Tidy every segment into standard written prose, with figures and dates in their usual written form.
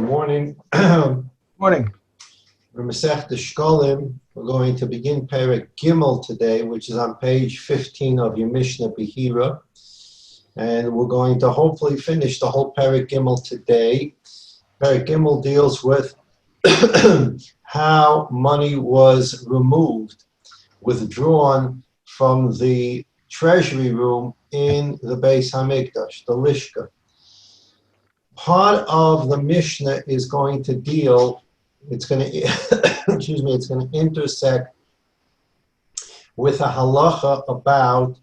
morning. We're Morning. Maseches Shekalim. We're going to begin Perek Gimel today, which is on page 15 of your Mishnah Behira. And we're going to hopefully finish the whole Perek Gimel today. Perek Gimel deals with how money was removed, withdrawn from the treasury room in the Beis Hamikdash, the Lishka. Part of the Mishnah is going to deal, it's going to intersect with a halacha about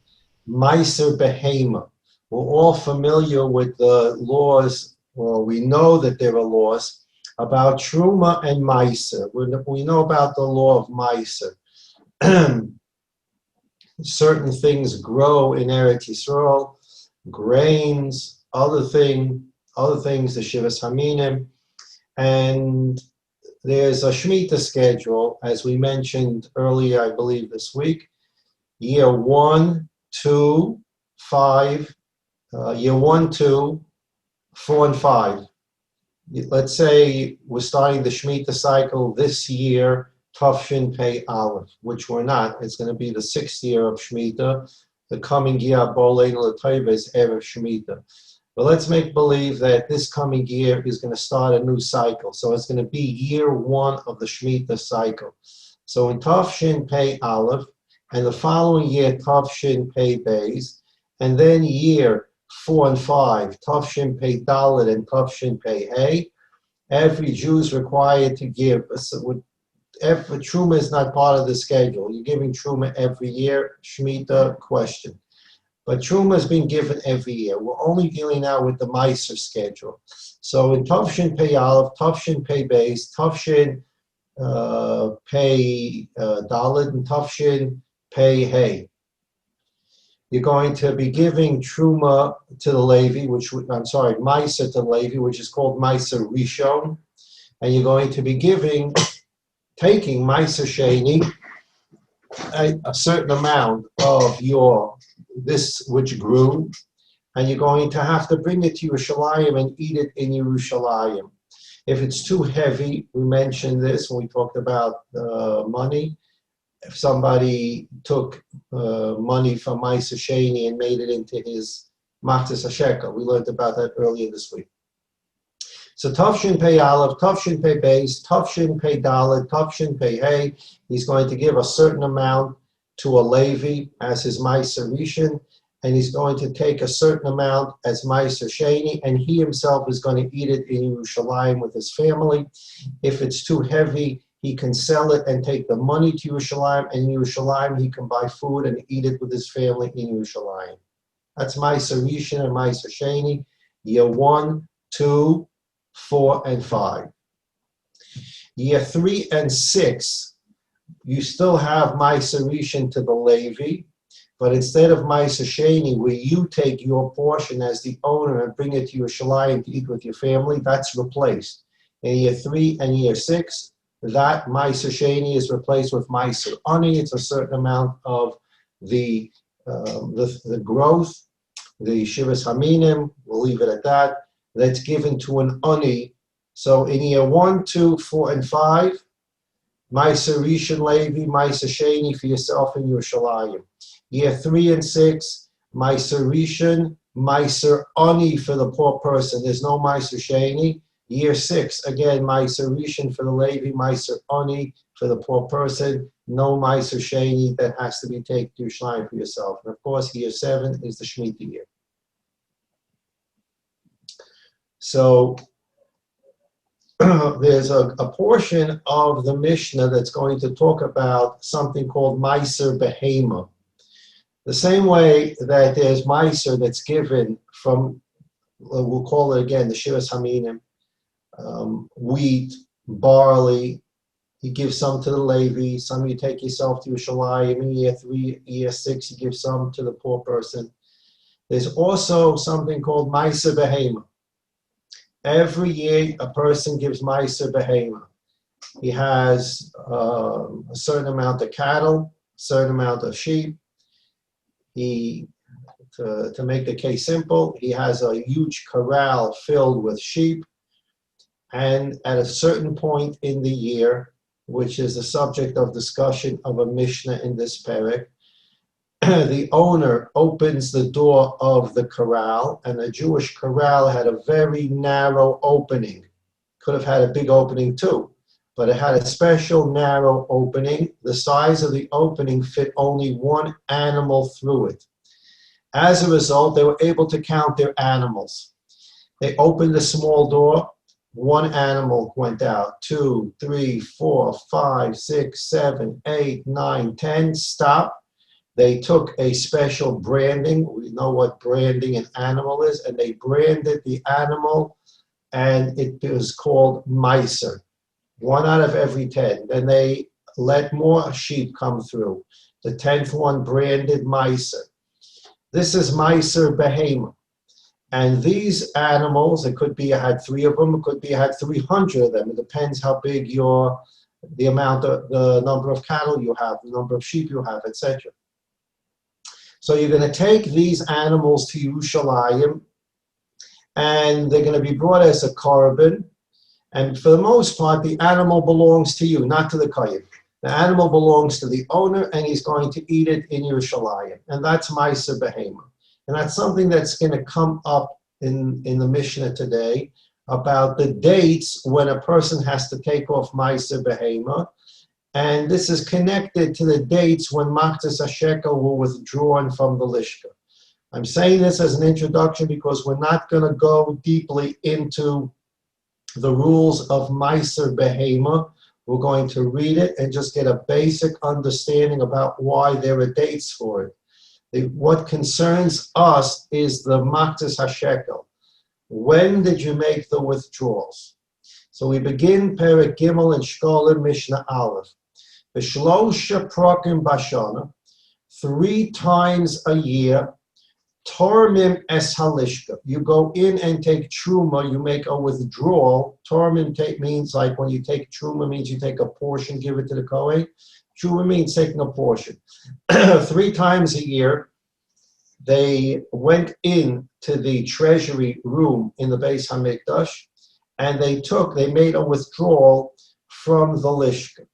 Meiser Behema. We're all familiar with the laws, or we know that there are laws about Truma and Meiser. We know about the law of Meiser. Certain things grow in Eretz Yisrael, grains, other things, the Shivas Haminim, and there's a Shemitah schedule, as we mentioned earlier, I believe this week, year 1, 2, 5, year 1, 2, 4, and 5. Let's say we're starting the Shemitah cycle this year, Tafshin Pei Aleph, which we're not. It's going to be the 6th year of Shemitah. The coming year, Bolein L'Tayva, is Erev Shemitah. But let's make believe that this coming year is going to start a new cycle. So it's going to be year 1 of the Shemitah cycle. So in Tafshin Pei Aleph, and the following year, Tafshin Pei Beis, and then year 4 and 5, Tafshin Pei Dalet and Tafshin Pei Hey, every Jew is required to give. Truma is not part of the schedule. You're giving Truma every year, Shemitah, question. But Truma is being given every year. We're only dealing now with the Meiser schedule. So in Tafshin Pei Aleph, Tafshin Pei Beis, Tafshin Pei Dalet, and Tafshin Pei Hey, you're going to be giving Truma to the Levi, Meiser to the Levi, which is called Meiser Rishon, and you're going to be taking Meiser Sheni, a certain amount of this which grew, and you're going to have to bring it to Yerushalayim and eat it in Yerushalayim. If it's too heavy, we mentioned this when we talked about money. If somebody took money from Meiser Sheni and made it into his Matzah Shekel, we learned about that earlier this week. So Tafshin Pei Aleph, Tafshin Pei Beis, Tafshin Pei Dalet, Tafshin Pei Hey, he's going to give a certain amount to a Levi as his Meiser Rishon, and he's going to take a certain amount as Meiser Sheni, and he himself is going to eat it in Yerushalayim with his family. If it's too heavy, he can sell it and take the money to Yerushalayim, and in Yerushalayim he can buy food and eat it with his family in Yerushalayim. That's Meiser Rishon and Meiser Sheni, year 1, 2, 4, and 5. Year 3 and 6, you still have Meiser Rishon to the Levi, but instead of Meiser Sheni, where you take your portion as the owner and bring it to Yerushalayim to eat with your family, that's replaced. In year 3 and year 6, that Meiser Sheni is replaced with Meiser Ani. It's a certain amount of the growth, the Shivas Haminim, we'll leave it at that, that's given to an Ani. So in year 1, 2, 4, and 5, Meiser Rishon Levi, Meiser Sheni for yourself in Yerushalayim. Year 3 and 6, Meiser Rishon, Meiser Ani for the poor person. There's no Meiser Sheni. Year 6, again, Meiser Rishon for the Levi, Meiser Ani for the poor person. No Meiser Sheni that has to be taken to Yerushalayim for yourself. And of course, year 7 is the Shemitah year. So there's a portion of the Mishnah that's going to talk about something called Meiser Behema. The same way that there's Meiser that's given from, we'll call it again, the Shivas Haminim, wheat, barley, you give some to the Levi, some you take yourself to Yerushalayim. In year 3, year 6, you give some to the poor person. There's also something called Meiser Behema. Every year, a person gives Meiser Behema. He has a certain amount of cattle, a certain amount of sheep. To make the case simple, he has a huge corral filled with sheep, And at a certain point in the year, which is the subject of discussion of a Mishnah in this parak, the owner opens the door of the corral, and a Jewish corral had a very narrow opening. Could have had a big opening too, but it had a special narrow opening. The size of the opening fit only one animal through it. As a result, they were able to count their animals. They opened the small door, one animal went out, 2, 3, 4, 5, 6, 7, 8, 9, 10, stop. They took a special branding. We know what branding an animal is, and they branded the animal, and it was called Meiser. 1 out of every 10. Then they let more sheep come through. The 10th one branded Meiser. This is Meiser Behema. And these animals, it could be you had 3 of them, it could be you had 300 of them. It depends how big the number of cattle you have, the number of sheep you have, etc. So you're going to take these animals to Yerushalayim, and they're going to be brought as a korban. And for the most part, the animal belongs to you, not to the kohen. The animal belongs to the owner, and he's going to eat it in Yerushalayim. And that's Meiser Behema. And that's something that's going to come up in the Mishnah today about the dates when a person has to take off Meiser Behema. And this is connected to the dates when Maseches HaShekel were withdrawn from the Lishka. I'm saying this as an introduction because we're not going to go deeply into the rules of Meiser Behema. We're going to read it and just get a basic understanding about why there are dates for it. What concerns us is the Maseches HaShekel. When did you make the withdrawals? So we begin Perek Gimel and Shekalim Mishnah Aleph. B'shlosha prokim bashana, 3 times a year, Tormim es halishka. You go in and take truma, you make a withdrawal. Tormim means like when you take truma, means you take a portion, give it to the Kohen. Truma means taking a portion. 3 times a year, they went in to the treasury room in the Beis HaMikdash, and they made a withdrawal from the Lishka.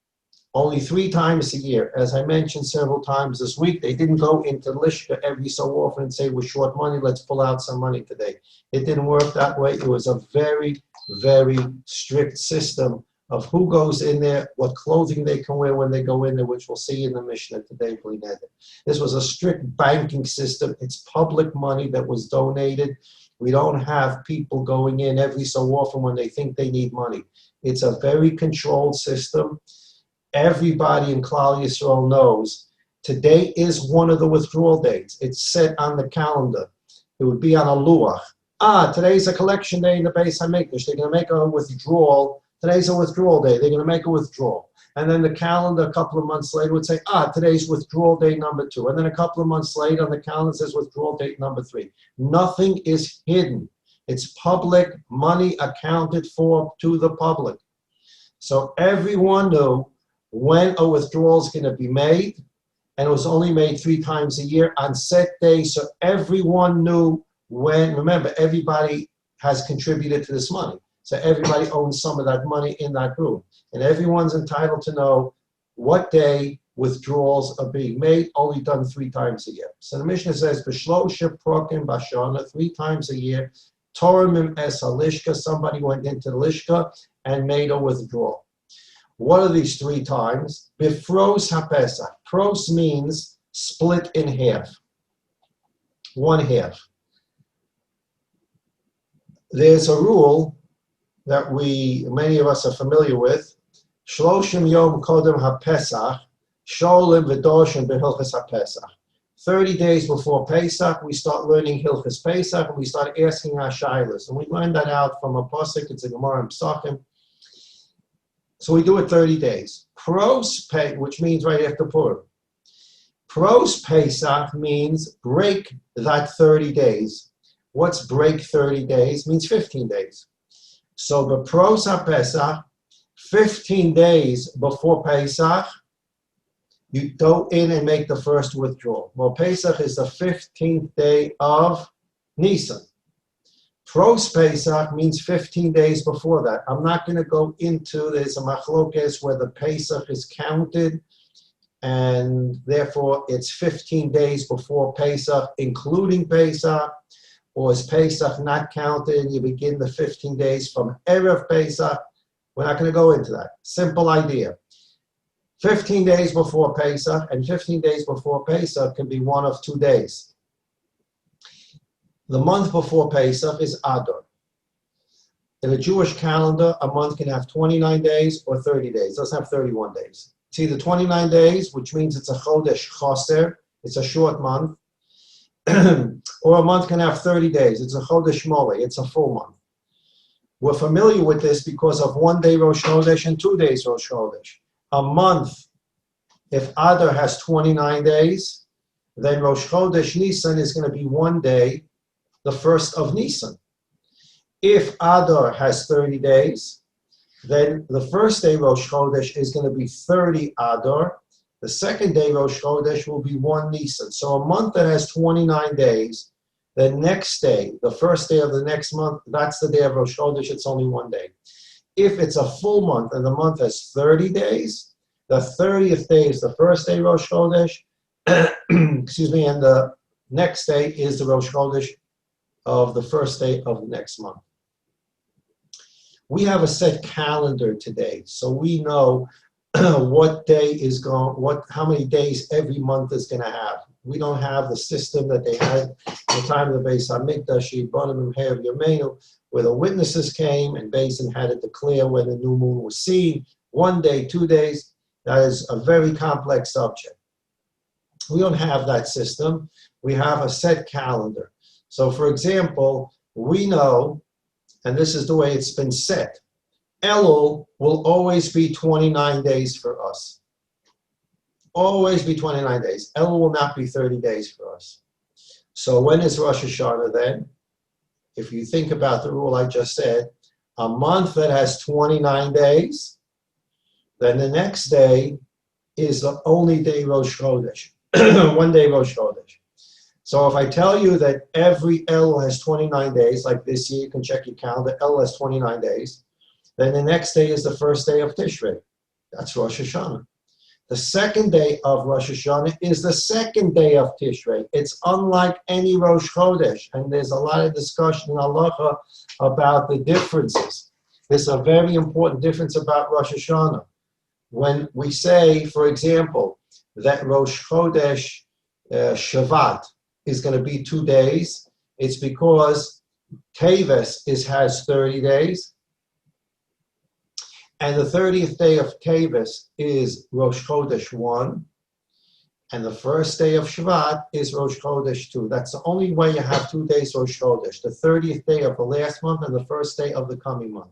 Only 3 times a year. As I mentioned several times this week, they didn't go into the Lishka every so often and say, we're short money, let's pull out some money today. It didn't work that way. It was a very, very strict system of who goes in there, what clothing they can wear when they go in there, which we'll see in the Mishnah today. This was a strict banking system. It's public money that was donated. We don't have people going in every so often when they think they need money. It's a very controlled system. Everybody in Klal Yisrael knows today is one of the withdrawal dates. It's set on the calendar. It would be on a luach. Today's a collection day in the Beis HaMikdash. They're going to make a withdrawal. Today's a withdrawal day. They're going to make a withdrawal. And then the calendar a couple of months later would say, today's withdrawal date number 2. And then a couple of months later on the calendar says withdrawal date number 3. Nothing is hidden. It's public money accounted for to the public. So everyone knew when a withdrawal is going to be made, and it was only made 3 times a year on set days, so everyone knew when. Remember, everybody has contributed to this money. So everybody owns some of that money in that group. And everyone's entitled to know what day withdrawals are being made, only done 3 times a year. So the Mishnah says, B'shlosha prokim bashana, 3 times a year, Tormim es halishka, somebody went into the Lishka and made a withdrawal. What are these 3 times? Bifros haPesach. Pros means split in half. 1/2. There's a rule that many of us are familiar with. Shloshim yom kodem haPesach, sholim v'doshim b'hilchas haPesach. 30 days before Pesach, we start learning Hilchas Pesach, and we start asking our shaylas. And we learned that out from a pasuk. It's a Gemara in Pesachim. So we do it 30 days. Pros Pei, which means right after Purim. Pros Pesach means break that 30 days. What's break 30 days? Means 15 days. So the Pros HaPesach, 15 days before Pesach, you go in and make the first withdrawal. Well, Pesach is the 15th day of Nisan. Pros Pesach means 15 days before that. I'm not going to go into, there's a machlokes where the Pesach is counted, and therefore it's 15 days before Pesach, including Pesach, or is Pesach not counted and you begin the 15 days from Erev Pesach? We're not going to go into that. Simple idea. 15 days before Pesach, and 15 days before Pesach can be one of 2 days. The month before Pesach is Adar. In a Jewish calendar, a month can have 29 days or 30 days. It doesn't have 31 days. It's either 29 days, which means it's a Chodesh Chaser, it's a short month, or a month can have 30 days. It's a Chodesh Mole, it's a full month. We're familiar with this because of 1 day Rosh Chodesh and 2 days Rosh Chodesh. A month, if Adar has 29 days, then Rosh Chodesh Nisan is going to be 1 day, the first of Nisan. If Adar has 30 days, then the first day Rosh Chodesh is going to be 30 Adar. The second day Rosh Chodesh will be 1 Nisan. So a month that has 29 days, the next day, the first day of the next month, that's the day of Rosh Chodesh, it's only 1 day. If it's a full month and the month has 30 days, the 30th day is the first day Rosh Chodesh, excuse me, and the next day is the Rosh Chodesh of the first day of the next month. We have a set calendar today, so we know what day is going, how many days every month is going to have. We don't have the system that they had at the time of the Beis Hamikdash, where the witnesses came and Beis had to declare when the new moon was seen. 1 day, 2 days. That is a very complex subject. We don't have that system. We have a set calendar. So, for example, we know, and this is the way it's been set, Elul will always be 29 days for us. Always be 29 days. Elul will not be 30 days for us. So when is Rosh Hashanah then? If you think about the rule I just said, a month that has 29 days, then the next day is the only day Rosh Chodesh. 1 day Rosh Chodesh. So if I tell you that every Elul has 29 days, like this year, you can check your calendar, Elul has 29 days, then the next day is the first day of Tishrei. That's Rosh Hashanah. The second day of Rosh Hashanah is the second day of Tishrei. It's unlike any Rosh Chodesh, and there's a lot of discussion in Halacha about the differences. There's a very important difference about Rosh Hashanah. When we say, for example, that Rosh Chodesh Shavat is going to be 2 days, it's because Teves has 30 days, and the 30th day of Teves is Rosh Chodesh 1, and the first day of Shvat is Rosh Chodesh 2. That's the only way you have 2 days Rosh Chodesh, the 30th day of the last month and the first day of the coming month.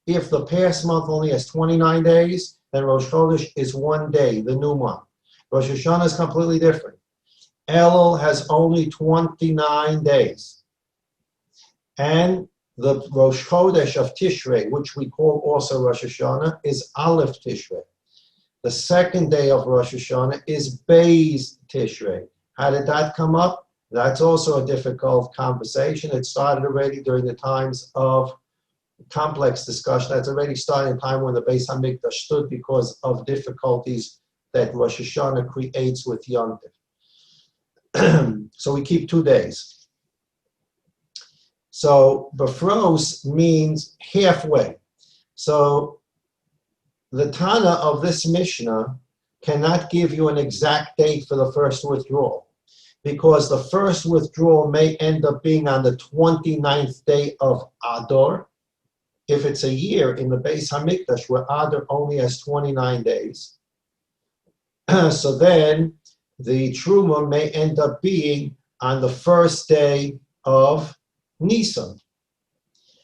If the past month only has 29 days, then Rosh Chodesh is 1 day, the new month. Rosh Hashanah is completely different. Elul has only 29 days. And the Rosh Chodesh of Tishrei, which we call also Rosh Hashanah, is Aleph Tishrei. The second day of Rosh Hashanah is Beis Tishrei. How did that come up? That's also a difficult conversation. It started already during the times of complex discussion. That's already started in time when the Beis Hamikdash stood because of difficulties that Rosh Hashanah creates with Yom Tov. So we keep 2 days. So Befros means halfway. So the Tana of this Mishnah cannot give you an exact date for the first withdrawal, because the first withdrawal may end up being on the 29th day of Adar. If it's a year in the Beis Hamikdash where Adar only has 29 days, so then the Truma may end up being on the first day of Nisan.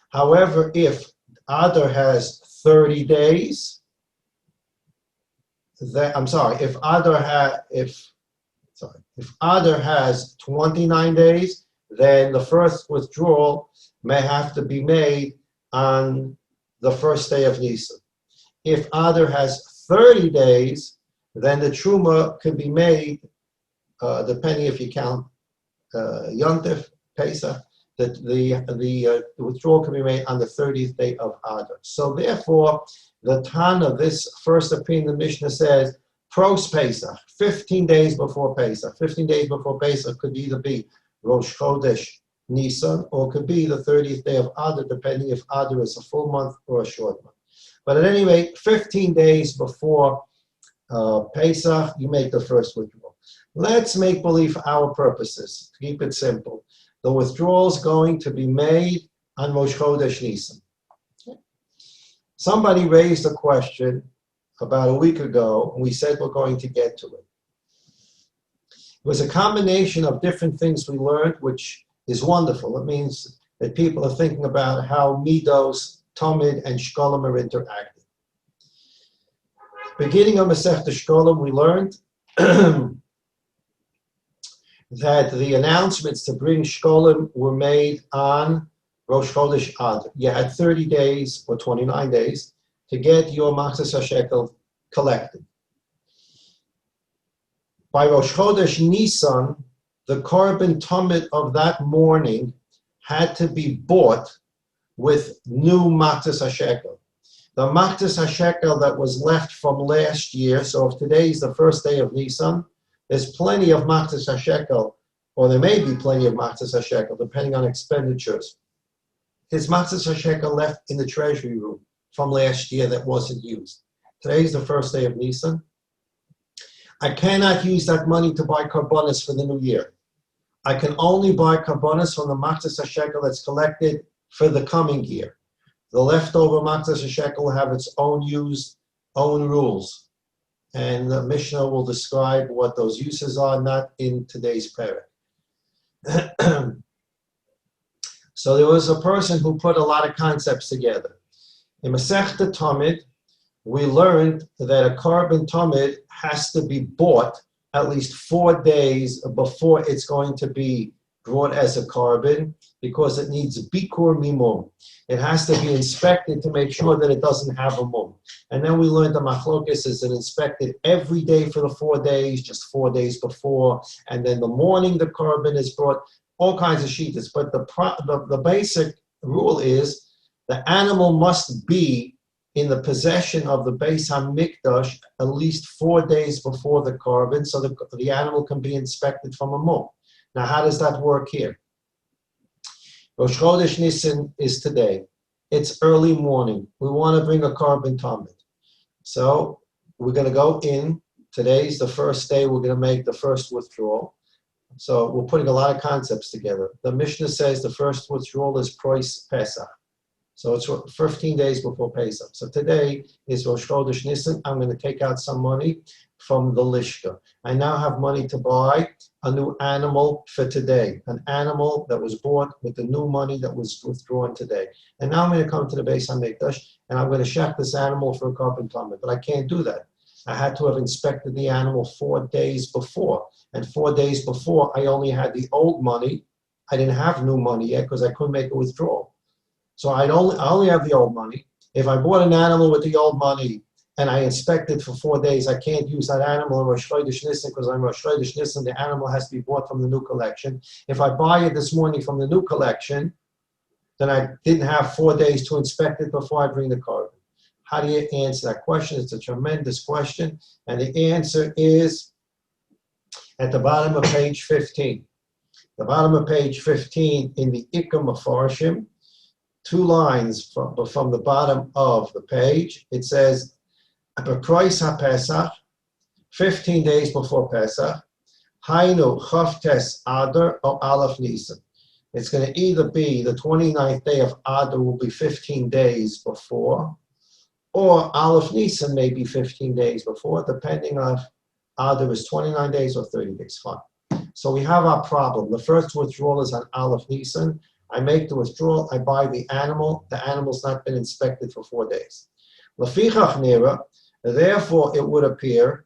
However, if Adar has 30 days, if Adar has 29 days, then the first withdrawal may have to be made on the first day of Nisan. If Adar has 30 days, then the Truma can be made, depending if you count Yom Tov, Pesach, the withdrawal can be made on the 30th day of Adar. So therefore, the Tana, this first opinion, the Mishnah says, pros Pesach, 15 days before Pesach. 15 days before Pesach could either be Rosh Chodesh Nisan, or it could be the 30th day of Adar, depending if Adar is a full month or a short month. But at any rate, 15 days before Pesach, you make the first withdrawal. Let's make believe for our purposes, to keep it simple. The withdrawal is going to be made on Rosh Chodesh Nisan. Somebody raised a question about a week ago, and we said we're going to get to it. It was a combination of different things we learned, which is wonderful. It means that people are thinking about how Midos, Tamid, and Shekalim are interacting. Beginning of Maseches Shekalim, we learned that the announcements to bring Shekalim were made on Rosh Chodesh Adar. You had 30 days or 29 days to get your Maseches HaShekel collected. By Rosh Chodesh Nisan, the korban tamid of that morning had to be bought with new Maseches HaShekel. The Maseches HaShekel that was left from last year, so if today is the first day of Nisan, there's plenty of Maseches HaShekel, or there may be plenty of Maseches HaShekel, depending on expenditures. There's Maseches HaShekel left in the treasury room from last year that wasn't used. Today is the first day of Nisan. I cannot use that money to buy karbonos for the new year. I can only buy karbonos from the Maseches HaShekel that's collected for the coming year. The leftover Maseches HaShekel will have its own rules. And the Mishnah will describe what those uses are, not in today's parak. So there was a person who put a lot of concepts together. In Masechta Tamid, we learned that a korban tamid has to be bought at least 4 days before it's going to be brought as a korban, because it needs bikur mimum. It has to be inspected to make sure that it doesn't have a mum. And then we learned the machlokes is inspected every day for the 4 days, just 4 days before, and then the morning the korban is brought, all kinds of shittas. But the basic rule is the animal must be in the possession of the Beis HaMikdash at least 4 days before the korban, so the animal can be inspected from a mum. Now, how does that work here? Rosh Chodesh Nisan is today. It's early morning. We want to bring a korban tamid. So we're going to go in. Today's the first day. We're going to make the first withdrawal. So we're putting a lot of concepts together. The Mishnah says the first withdrawal is Prois Pesach. So it's 15 days before Pesach. So today is Rosh Chodesh Nisan. I'm going to take out some money from the Lishka. I now have money to buy a new animal for today, an animal that was bought with the new money that was withdrawn today. And now I'm going to come to the Beis HaMikdash and I'm going to shech this animal for a korban tamid. But I can't do that. I had to have inspected the animal 4 days before. And 4 days before, I only had the old money. I didn't have new money yet because I couldn't make a withdrawal. So I only have the old money. If I bought an animal with the old money and I inspected for 4 days, I can't use that animal in Rosh Chodesh Nisan because I'm Rosh Chodesh Nisan. The animal has to be bought from the new collection. If I buy it this morning from the new collection, then I didn't have 4 days to inspect it before I bring the korban. How do you answer that question? It's a tremendous question. And the answer is at the bottom of page 15. The bottom of page 15 in the Ikam Mefarshim, 2 lines from the bottom of the page, it says, B'Prois HaPesach, 15 days before Pesach, Hainu Chavtes Adar or Aleph Nisan. It's going to either be the 29th day of Adar will be 15 days before, or Aleph Nisan may be 15 days before, depending on if Adar is 29 days or 30 days. Fine. So we have our problem. The first withdrawal is on Aleph Nisan. I make the withdrawal, I buy the animal. The animal's not been inspected for 4 days. Lefichach nira, therefore it would appear,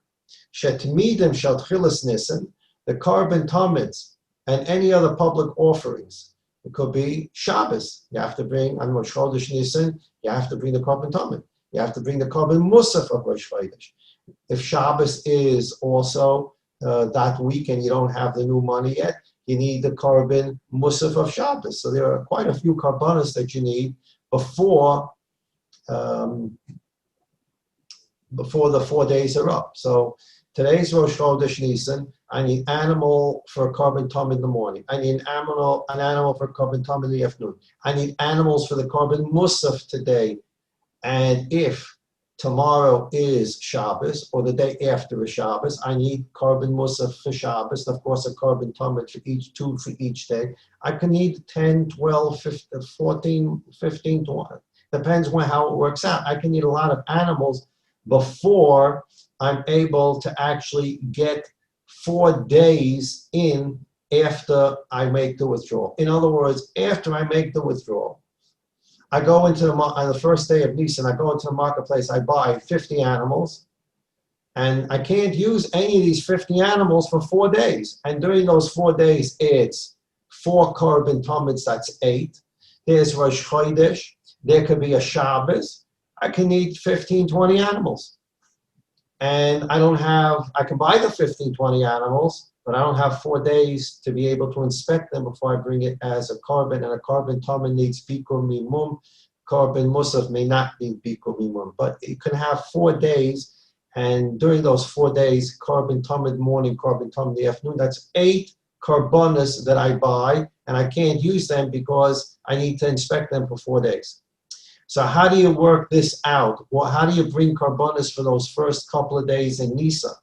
shetmidim shel tchilas nisan, the korban tamids and any other public offerings. It could be Shabbos. You have to bring on Rosh Chodesh Nisan. You have to bring the korban tamid. You have to bring the korban musaf of Rosh Chodesh. If Shabbos is also that week and you don't have the new money yet, you need the korban musaf of Shabbos. So there are quite a few korbanos that you need before the 4 days are up. So today's Rosh Chodesh Nisan. I need animal for korban tom in the morning. I need an animal for korban tom in the afternoon. I need animals for the korban musaf today. And if tomorrow is Shabbos, or the day after is Shabbos, I need korban musaf for Shabbos, and of course a korban tamid for each, 2 for each day. I can need 10, 12, 15, 14, 15, 20. Depends on how it works out. I can need a lot of animals before I'm able to actually get 4 days in after I make the withdrawal. In other words, after I make the withdrawal, I go into on the first day of Nisan, I go into the marketplace, I buy 50 animals, and I can't use any of these 50 animals for 4 days. And during those 4 days, it's 4 korban tomids, that's 8. There's Rosh Chodesh, there could be a Shabbos. I can need 15, 20 animals. And I can buy the 15, 20 animals, but I don't have 4 days to be able to inspect them before I bring it as a korban. And a korban tamid needs bikur mimum. Korban musaf may not need bikur mimum, but it can have 4 days. And during those 4 days, korban tamid morning, korban tamid the afternoon, that's 8 korbanos that I buy, and I can't use them because I need to inspect them for 4 days. So how do you work this out? Well, how do you bring korbanos for those first couple of days in Nisan?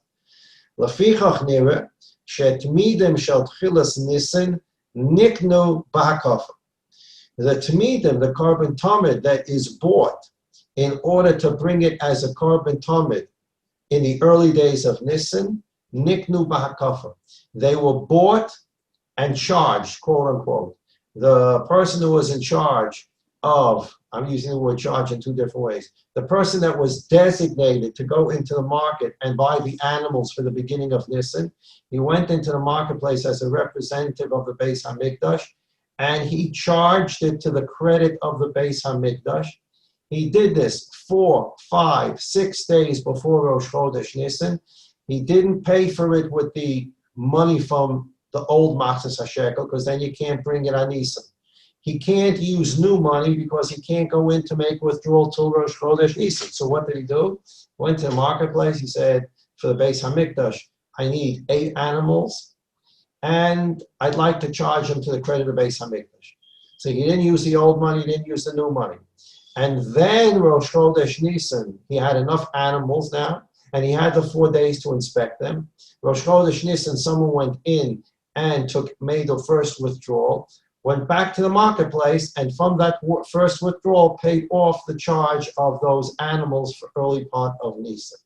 Lefichach nira shetmidim shel tchilas Nisan niknu b'hakafa. The tmidim, the korban tamid that is bought in order to bring it as a korban tamid in the early days of Nisan, niknu b'hakafa. They were bought and charged, quote unquote. The person who was in charge of, I'm using the word charge in 2 different ways. The person that was designated to go into the market and buy the animals for the beginning of Nisan, he went into the marketplace as a representative of the Beis HaMikdash, and he charged it to the credit of the Beis HaMikdash. He did this 4, 5, 6 days before Rosh Chodesh Nisan. He didn't pay for it with the money from the old Maseches HaShekel, because then you can't bring it on Nisan. He can't use new money because he can't go in to make withdrawal till Rosh Chodesh Nisan. So what did he do? Went to the marketplace. He said, for the Beis HaMikdash, I need 8 animals, and I'd like to charge them to the credit of Beis HaMikdash. So he didn't use the old money, he didn't use the new money. And then Rosh Chodesh Nisan, he had enough animals now, and he had the 4 days to inspect them. Rosh Chodesh Nisan, someone went in and made the first withdrawal, went back to the marketplace, and from that first withdrawal paid off the charge of those animals for early part of Nisan.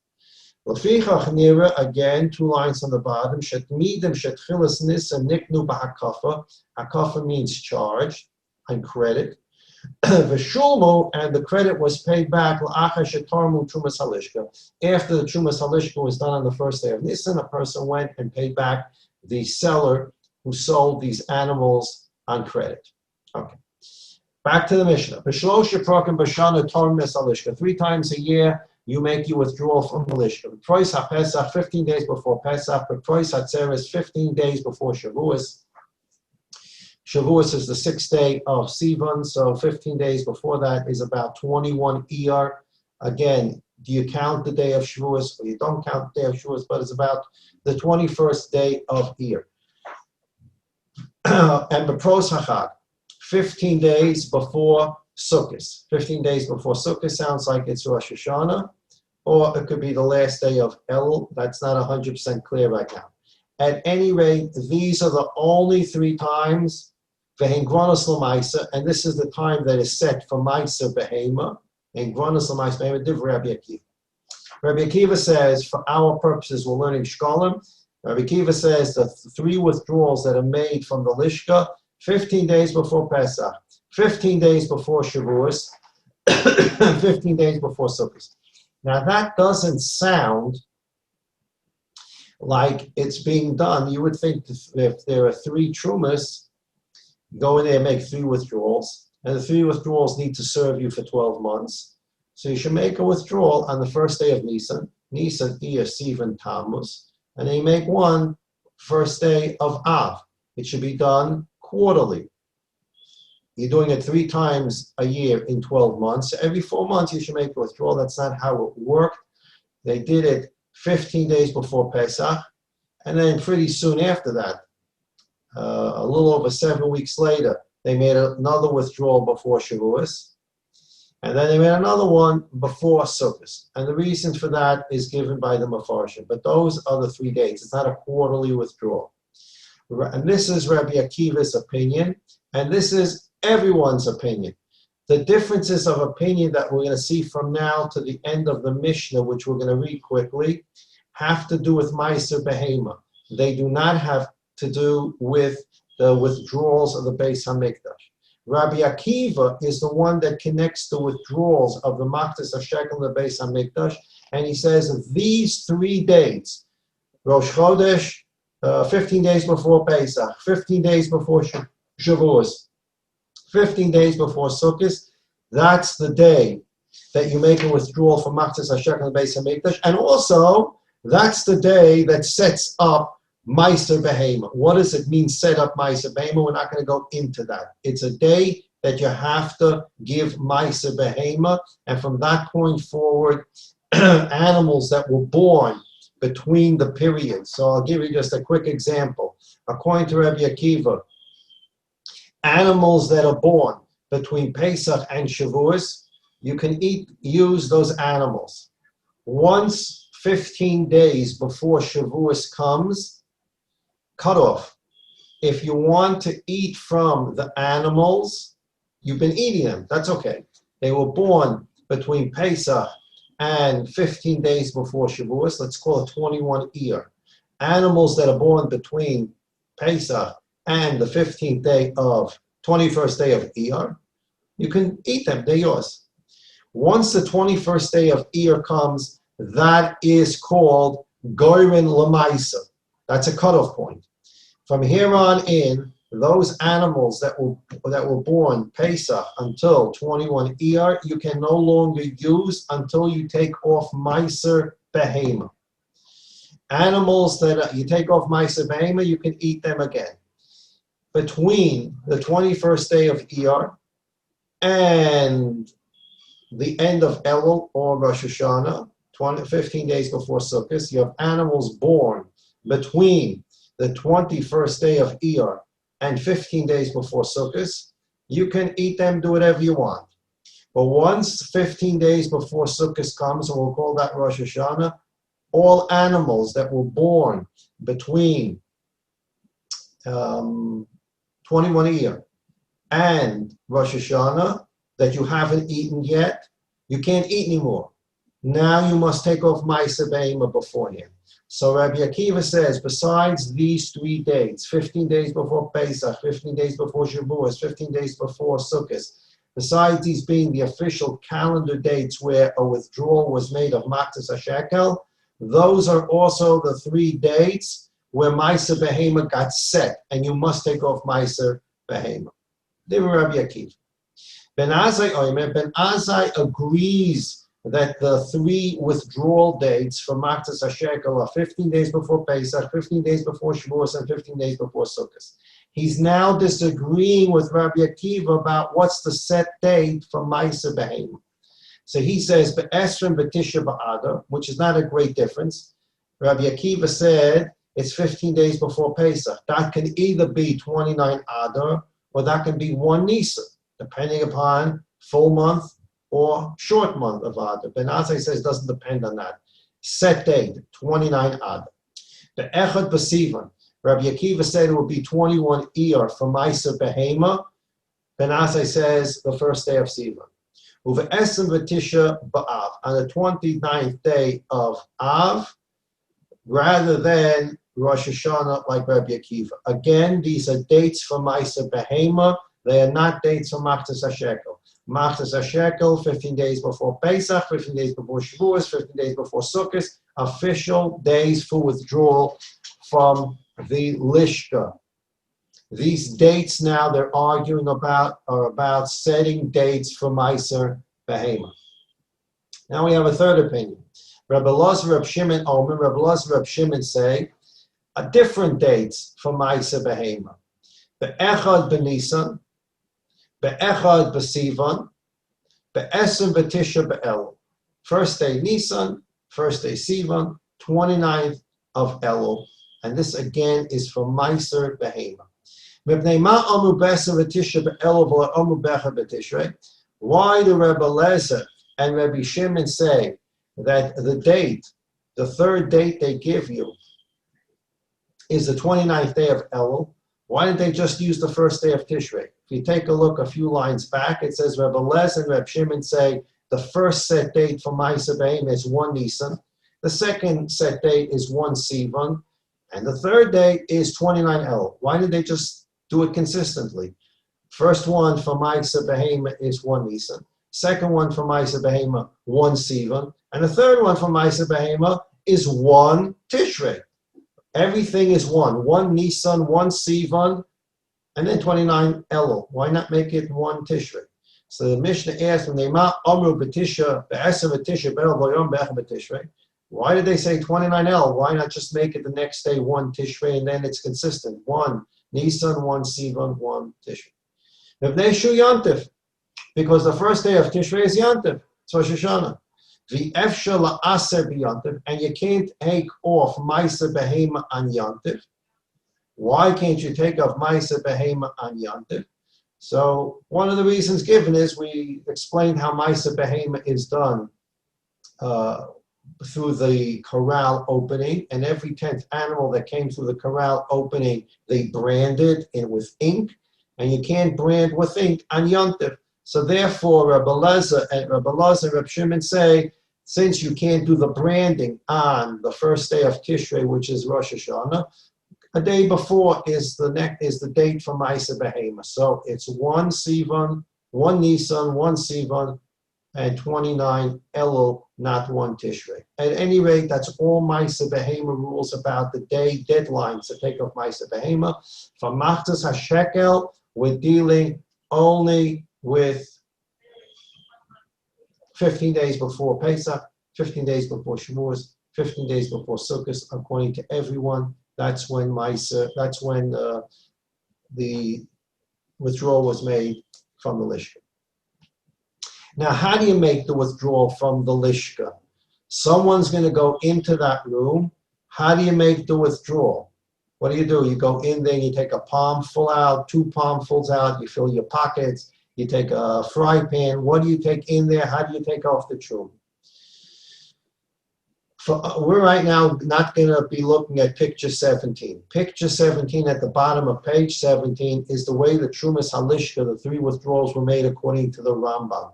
Lefichach nira, again, 2 lines on the bottom, shetmidim shetchilas Nisan niknu b'hakafa. Hakafa means charge and credit. V'shulmu, and the credit was paid back l'achar shetarmu trumas halishka. After the trumas halishka was done on the first day of Nisan, a person went and paid back the seller who sold these animals on credit. Okay. Back to the Mishnah. 3 times a year you make your withdrawal from the Lishka. Prois HaPesach, 15 days before Pesach. Prois HaTzeres, 15 days before Shavuos. Shavuos is the 6th day of Sivan, so 15 days before that is about 21 Iyar. Again, do you count the day of Shavuos or you don't count the day of Shavuos, but it's about the 21st day of Iyar. And B'pros HaChag, 15 days before Sukkot. 15 days before Sukkot sounds like it's Rosh Hashanah, or it could be the last day of Elul. That's not 100% clear right now. At any rate, these are the only 3 times, V'hengranos l'maisa, and this is the time that is set for Maisa Behema, Hengranos l'maisa Behema, Divrei Rabbi Akiva. Rabbi Akiva says, for our purposes, we're learning Shekalim. Rabbi Akiva says the 3 withdrawals that are made from the Lishka, 15 days before Pesach, 15 days before Shavuos, 15 days before Sukkot. Now that doesn't sound like it's being done. You would think if there are 3 trumas, go in there and make 3 withdrawals, and the 3 withdrawals need to serve you for 12 months. So you should make a withdrawal on the first day of Nisan, Iyar, Sivan, Tammuz, and then you make one first day of Av. It should be done quarterly. You're doing it 3 times a year in 12 months. Every 4 months you should make a withdrawal. That's not how it worked. They did it 15 days before Pesach, and then pretty soon after that, a little over 7 weeks later, they made another withdrawal before Shavuos, and then they made another one before Sukkot. And the reason for that is given by the Mefarshim. But those are the 3 dates. It's not a quarterly withdrawal. And this is Rabbi Akiva's opinion, and this is everyone's opinion. The differences of opinion that we're going to see from now to the end of the Mishnah, which we're going to read quickly, have to do with Meiser Behema. They do not have to do with the withdrawals of the Beis HaMikdash. Rabbi Akiva is the one that connects the withdrawals of the Maktas HaShekel and the Beis HaMikdash, and he says these 3 dates, Rosh Chodesh, 15 days before Pesach, 15 days before Shavuos, 15 days before Sukkot, that's the day that you make a withdrawal from Maktas HaShekel and Beis HaMikdash, and also that's the day that sets up Meiser Behema. What does it mean, set up Meiser Behema? We're not going to go into that. It's a day that you have to give Meiser Behema, and from that point forward, animals that were born between the periods. So I'll give you just a quick example. According to Rabbi Akiva, animals that are born between Pesach and Shavuos, you can use those animals. Once 15 days before Shavuos comes, cut off. If you want to eat from the animals, you've been eating them. That's okay. They were born between Pesach and 15 days before Shavuos. Let's call it 21 Iyar. Animals that are born between Pesach and the 21st day of Iyar, you can eat them. They're yours. Once the 21st day of Iyar comes, that is called Goyrin Lamaisa. That's a cutoff point. From here on in, those animals that were born Pesach until 21 Iyar, you can no longer use until you take off Meiser Behema. Animals that you take off Meiser Behema, you can eat them again. Between the 21st day of Iyar and the end of Elul or Rosh Hashanah, 15 days before Sukkot, you have animals born between the 21st day of Iyar and 15 days before Sukkot. You can eat them, do whatever you want. But once 15 days before Sukkot comes, and we'll call that Rosh Hashanah, all animals that were born between 21 Iyar and Rosh Hashanah that you haven't eaten yet, you can't eat anymore. Now you must take off Meiser Behema beforehand. So Rabbi Akiva says, besides these 3 dates, 15 days before Pesach, 15 days before Shavuos, 15 days before Sukkot, besides these being the official calendar dates where a withdrawal was made of Maktas HaShekel, those are also the 3 dates where Meiser Behema got set, and you must take off Meiser Behema. They were Rabbi Akiva. Ben Azai agrees that the 3 withdrawal dates for Maktas HaShekel are 15 days before Pesach, 15 days before Shavuos, and 15 days before Sukkot. He's now disagreeing with Rabbi Akiva about what's the set date for Meiser Behema. So he says, Be'esrim B'Tisha B'Adar, which is not a great difference. Rabbi Akiva said it's 15 days before Pesach. That can either be 29 Adar, or that can be 1 Nisan, depending upon full month or short month of Adar. Ben Azai says it doesn't depend on that. Set date, 29 Adar. The Echad B'Sivan, Rabbi Akiva said it would be 21 Iyar for Meiser Behema. Ben Azai says the first day of Sivan. Uve'esem v'tisha ba'av, on the 29th day of Av, rather than Rosh Hashanah like Rabbi Akiva. Again, these are dates for Meiser Behema. They are not dates for Maktas HaShekel. Maktas HaShekel, 15 days before Pesach, 15 days before Shavuos, 15 days before Sukkot, official days for withdrawal from the Lishka. These dates now they're arguing about are about setting dates for Meiser Behema. Now we have a third opinion. Rabbi Elazar, Rabbi Shimon say different dates for Meiser Behema. be'echad b'Nisan, be'echad b'Sivan, be'esem b'Tisha b'Elul. First day Nisan, first day Sivan, 29th of Elul. And this again is from Meiser Behema. Why do Rebbe Lezer and Rebbe Shimon say that the date, the third date they give you, is the 29th day of Elul? Why didn't they just use the first day of Tishrei? If you take a look a few lines back, it says Rebbe Lezer and Rebbe Shimon say the first set date for Ma'aseh Behema is 1 Nisan, the second set date is 1 Sivan, and the third date is 29 Elul. Why did they just do it consistently? First one for Ma'aseh Behema is 1 Nisan. Second one for Ma'aseh Behema, 1 Sivan. And the third one for Ma'aseh Behema is 1 Tishrei. Everything is 1 Nisan, 1 Sivan, and then 29 Elul. Why not make it 1 Tishrei? So the Mishnah asked, why did they say 29 Elul? Why not just make it the next day 1 Tishrei, and then it's consistent? 1 Nisan, 1 Sivan, 1 Tishrei. Because the first day of Tishrei is Yantiv, it's Rosh Hashanah. And you can't take off Ma'aseh Behema on Yantiv. Why can't you take off Ma'aseh Behema on Yantiv? So one of the reasons given is we explained how Ma'aseh Behema is done through the corral opening, and every 10th animal that came through the corral opening, they branded it with ink, and you can't brand with ink on Yontif. So therefore, Rebbe Lezer and Rebbe Shimon say, since you can't do the branding on the first day of Tishrei, which is Rosh Hashanah, a day before is the date for Ma'aseh Behema. So it's 1 Sivan, 1 Nisan, 1 Sivan, and 29 Elul, not 1 Tishrei. At any rate, that's all Ma'aseh Behema rules about the day deadlines to take off Ma'aseh Behema. For Machtas HaShekel, we're dealing only with 15 days before Pesach, 15 days before Shavuos, 15 days before Sukkot, according to everyone. That's when the withdrawal was made from the Lishka. Now, how do you make the withdrawal from the Lishka? Someone's going to go into that room. How do you make the withdrawal? What do? You go in there and you take a palmful out, 2 palmfuls out, you fill your pockets, you take a fry pan. What do you take in there? How do you take off the truma? We're right now not going to be looking at picture 17. Picture 17 at the bottom of page 17 is the way the Trumas Halishka, the 3 withdrawals were made according to the Rambam.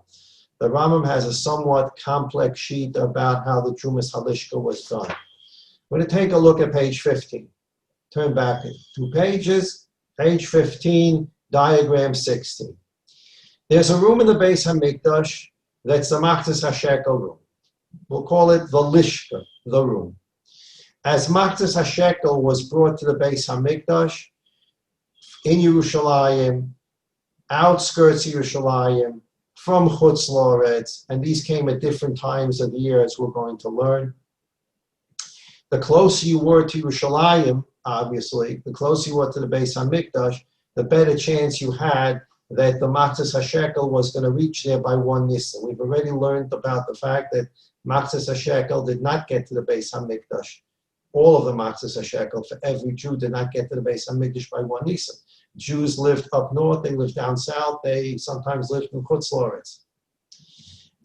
The Rambam has a somewhat complex sheet about how the Trumas Halishka was done. We're going to take a look at page 15. Turn back 2 pages, page 15, diagram 16. There's a room in the Beis HaMikdash that's the Machtas HaShekel room. We'll call it the Lishka, the room. As Machtas HaShekel was brought to the Beis HaMikdash in Yerushalayim, outskirts of Yerushalayim, from Chutz La'aretz, and these came at different times of the year, as we're going to learn. The closer you were to Yerushalayim, obviously, the closer you were to the Beis HaMikdash, the better chance you had that the Machtas HaShekel was going to reach there by 1 Nisan. We've already learned about the fact that Machtas HaShekel did not get to the Beis HaMikdash. All of the Machtas HaShekel for every Jew did not get to the Beis HaMikdash by 1 Nisan. Jews lived up north, they lived down south, they sometimes lived in Chutz La'aretz.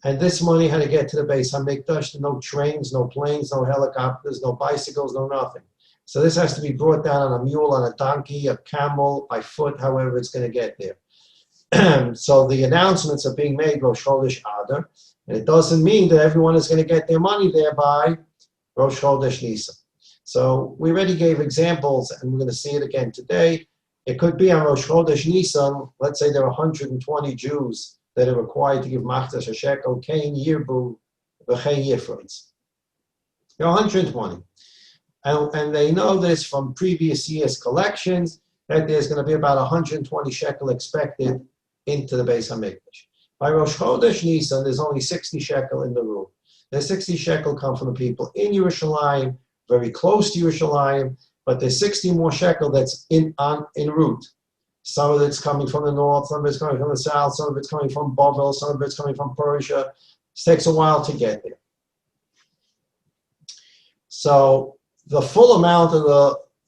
And this money had to get to the Beis HaMikdash. No trains, no planes, no helicopters, no bicycles, no nothing. So this has to be brought down on a mule, on a donkey, a camel, by foot, however it's going to get there. So the announcements are being made Rosh Chodesh Adar, and it doesn't mean that everyone is going to get their money there by Rosh Chodesh Nisan. So we already gave examples, and we're going to see it again today. It could be on Rosh Chodesh Nisan, let's say there are 120 Jews that are required to give Machtas HaShekel, Kain Yirbu, V'chein Yifritz. There are 120. And they know this from previous year's collections, that there's going to be about 120 shekel expected into the Beis HaMikdash. By Rosh Chodesh Nisan, there's only 60 shekel in the room. The 60 shekel come from the people in Yerushalayim, very close to Yerushalayim, but there's 60 more shekel that's en route. Some of it's coming from the north, some of it's coming from the south, some of it's coming from Bavel, some of it's coming from Persia. It takes a while to get there. So the full amount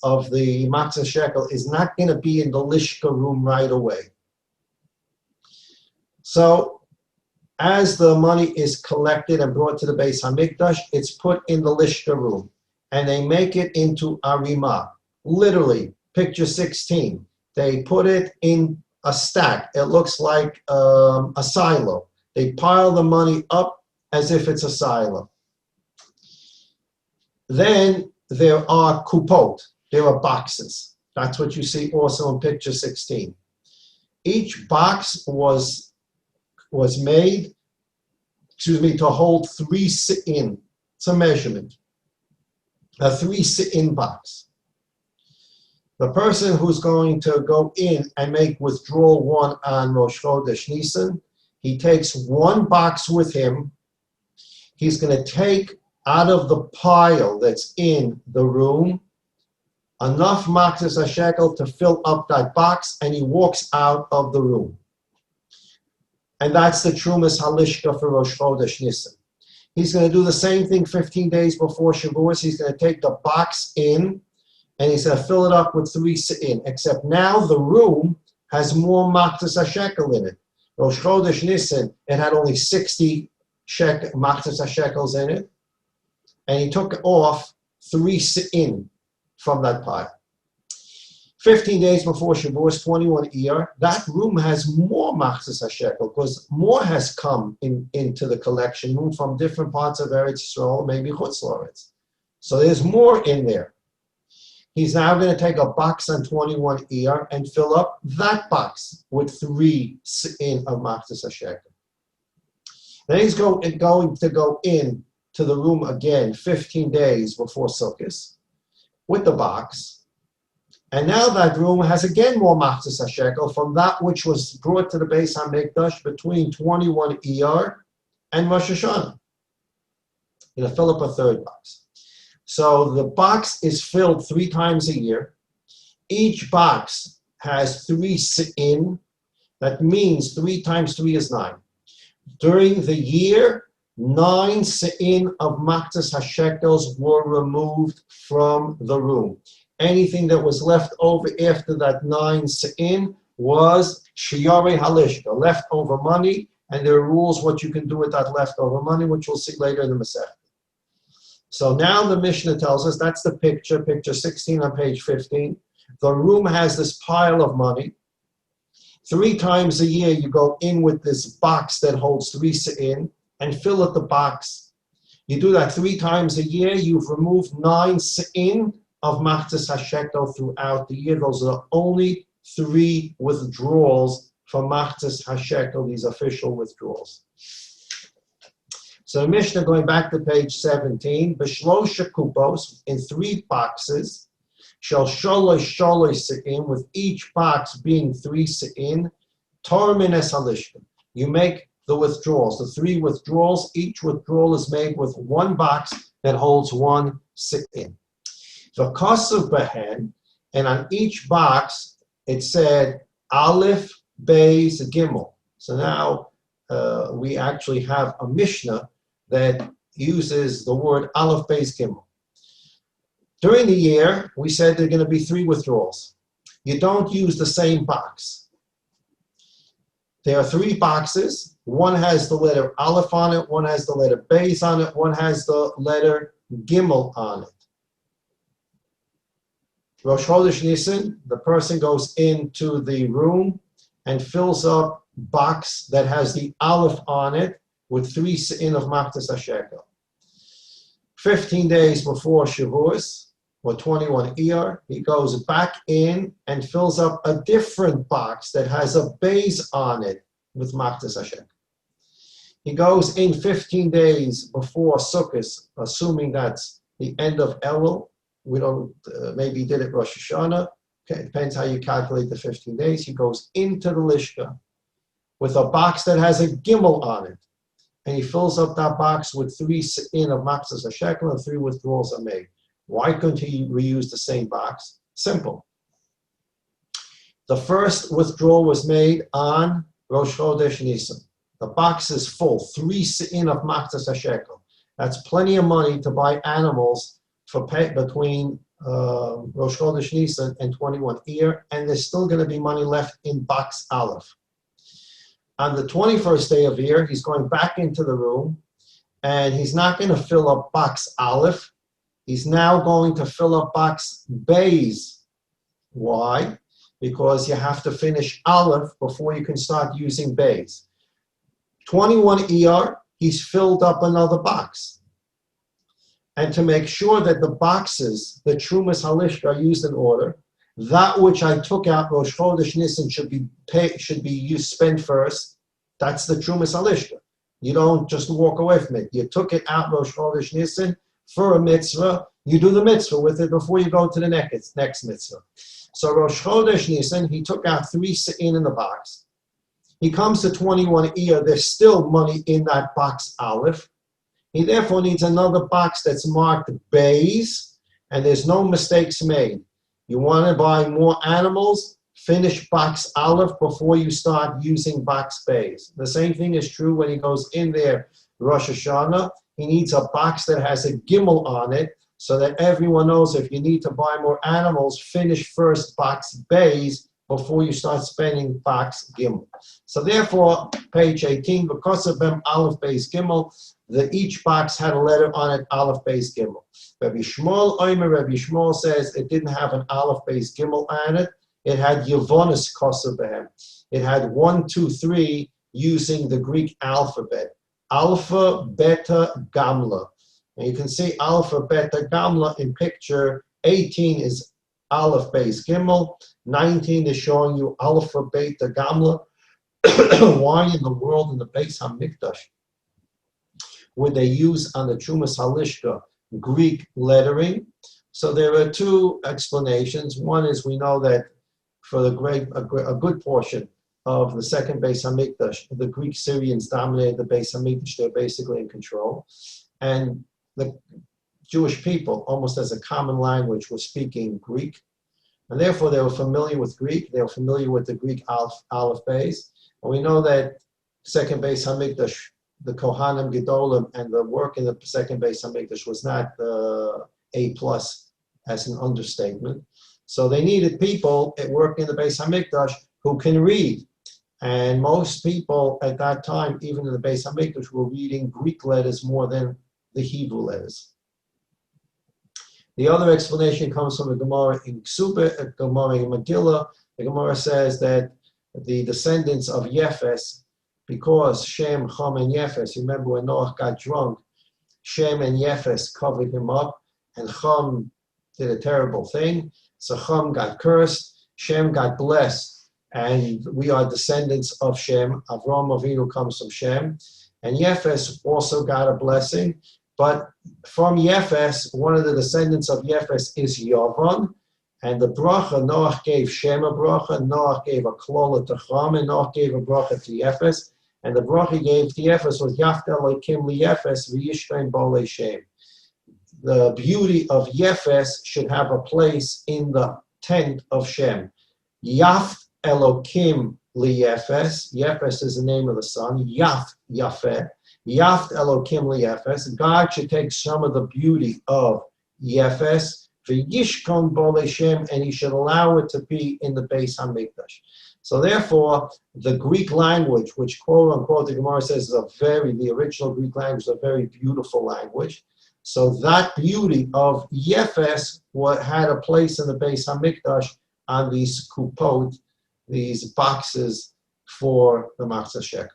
of the matzah shekel is not going to be in the lishka room right away. So as the money is collected and brought to the Beis Hamikdash, it's put in the lishka room, and they make it into arima. Literally, picture 16. They put it in a stack. It looks like a silo. They pile the money up as if it's a silo. Then there are kupot. There are boxes. That's what you see also in picture 16. Each box was made, to hold 3 sit-in. It's a measurement. A 3 sit-in box. The person who's going to go in and make withdrawal 1 on Rosh Chodesh Nisan, he takes 1 box with him. He's going to take out of the pile that's in the room enough matzos hashekel to fill up that box, and he walks out of the room. And that's the Trumas Halishka for Rosh Chodesh Nisan. He's going to do the same thing 15 days before Shavuos. He's going to take the box in, and he's going to fill it up with 3 sit-in, except now the room has more matzos hashekel in it. Rosh Chodesh Nisan, it had only 60 matzos hashekels in it, and he took off 3 sit-in from that pile. 15 days before Shavuos, 21 Iyar, that room has more matzos hashekel because more has come into the collection room from different parts of Eretz Yisrael, maybe Chutz La'aretz. So there's more in there. He's now going to take a box on 21 Iyar and fill up that box with 3 sit-in of matzos hashekel. Then he's going to go in to the room again 15 days before Sukkot with the box. And now that room has again more matzos hashekel from that which was brought to the Beis Hamikdash between 21 Iyar and Rosh Hashanah. You're going to fill up a 3rd box. So the box is filled 3 times a year. Each box has 3 sit-in. That means 3 times 3 is 9. During the year, 9 sit-in of matzos hashekels were removed from the room. Anything that was left over after that 9 sit-in was shiyarei halishka, leftover money, and there are rules what you can do with that leftover money, which we'll see later in the Maseches. So now the Mishnah tells us, that's the picture 16 on page 15. The room has this pile of money. 3 times a year you go in with this box that holds 3 sit-in and fill up the box. You do that 3 times a year, you've removed 9 sit-in of matzos hashekel throughout the year. Those are the only 3 withdrawals from matzos hashekel, these official withdrawals. So the Mishnah, going back to page 17, b'shlosha kupos, in 3 boxes, shall sholosh sit-in, with each box being 3 sit-in, torah min es halishka. You make the withdrawals, the 3 withdrawals. Each withdrawal is made with 1 box that holds 1 sit-in. The kosav behen, and on each box it said Aleph, Beis, Gimel. So now we actually have a Mishnah that uses the word Aleph, Beis, Gimel. During the year, we said there are going to be 3 withdrawals. You don't use the same box. There are 3 boxes. One has the letter Aleph on it, one has the letter Beis on it, one has the letter Gimel on it. Rosh Chodesh Nisan, the person goes into the room and fills up a box that has the Aleph on it with 3 sit-in of matzos hashekel. 15 days before Shavuos, or 21 Iyar, he goes back in and fills up a different box that has a Beis on it with matzos hashekel. He goes in 15 days before Sukkot, assuming that's the end of Elul. We don't, maybe he did it Rosh Hashanah. Okay, it depends how you calculate the 15 days. He goes into the Lishka with a box that has a Gimel on it. And he fills up that box with 3 sit-in of matzos hashekel, and 3 withdrawals are made. Why couldn't he reuse the same box? Simple. The first withdrawal was made on Rosh Chodesh Nisan. The box is full, 3 se'in of Machzas HaShekel. That's plenty of money to buy animals for pay between Rosh Chodesh Nisan and 21 Iyar, and there's still going to be money left in box Aleph. On the 21st day of Iyar, he's going back into the room, and he's not going to fill up box Aleph. He's now going to fill up box Beis. Why? Because you have to finish Aleph before you can start using Beis. 21 Iyar, he's filled up another box. And to make sure that the boxes, the Trumas Halishka, are used in order, that which I took out Rosh Chodesh Nisan should be used, spent first. That's the Trumas Halishka. You don't just walk away from it. You took it out Rosh Chodesh Nisan for a mitzvah. You do the mitzvah with it before you go to the next mitzvah. So Rosh Chodesh Nisan, he took out 3 se'in in the box. He comes to 21 Iyar, there's still money in that box Aleph. He therefore needs another box that's marked Beis, and there's no mistakes made. You want to buy more animals, finish box Aleph before you start using box Beis. The same thing is true when he goes in there, Rosh Hashanah. He needs a box that has a gimel on it, so that everyone knows if you need to buy more animals, finish first box Beis before you start spending box Gimel. So therefore, page 18, because of them Aleph Beis Gimel, each box had a letter on it, Aleph Beis Gimel. Rabbi Shmuel says it didn't have an Aleph Beis Gimel on it. It had Yevonis Kosebehem. It had 1, 2, 3 using the Greek alphabet. Alpha, Beta, Gamla. And you can see Alpha, Beta, Gamla in picture 18 is Aleph Beis Gimel. 19 is showing you Alpha, Beta, Gamla. Why in the world in the Beis HaMikdash would they use on the Trumas Halishka Greek lettering? So there are 2 explanations. One is we know that for a good portion of the second Beis HaMikdash, the Greek Syrians dominated the Beis HaMikdash. They're basically in control. And the Jewish people, almost as a common language, were speaking Greek. And therefore, they were familiar with Greek. They were familiar with the Greek Aleph Beis. And we know that second Beis HaMikdash, the Kohanim Gedolim, and the work in the second Beis HaMikdash was not A+ as an understatement. So they needed people at work in the Beis HaMikdash who can read. And most people at that time, even in the Beis HaMikdash, were reading Greek letters more than the Hebrew letters. The other explanation comes from the Gemara in Ksubah, a Gemara in Megillah. The Gemara says that the descendants of Yefes, because Shem, Cham, and Yefes, remember when Noach got drunk, Shem and Yefes covered him up, and Cham did a terrible thing. So Cham got cursed, Shem got blessed, and we are descendants of Shem. Avraham Avinu comes from Shem, and Yefes also got a blessing. But from Yefes, one of the descendants of Yefes is Yavan, and the bracha, Noach gave Shem a bracha, Noach gave a klola to Cham, and Noach gave a bracha to Yefes, and the bracha he gave to Yefes was Yaft Elokim liyefes v'yishkein bo Shem. The beauty of Yefes should have a place in the tent of Shem. Yaft Elokim liyefes, Yefes is the name of the son, Yaft, Yafeh, Yaft Elokim liyefes. God should take some of the beauty of Yefes, v'yishkon bo Shem, and he should allow it to be in the Beis HaMikdash. So therefore, the Greek language, which quote unquote the Gemara says is the original Greek language is a very beautiful language. So that beauty of Yefes had a place in the Beis HaMikdash on these kupot, these boxes for the Matzah Shekel.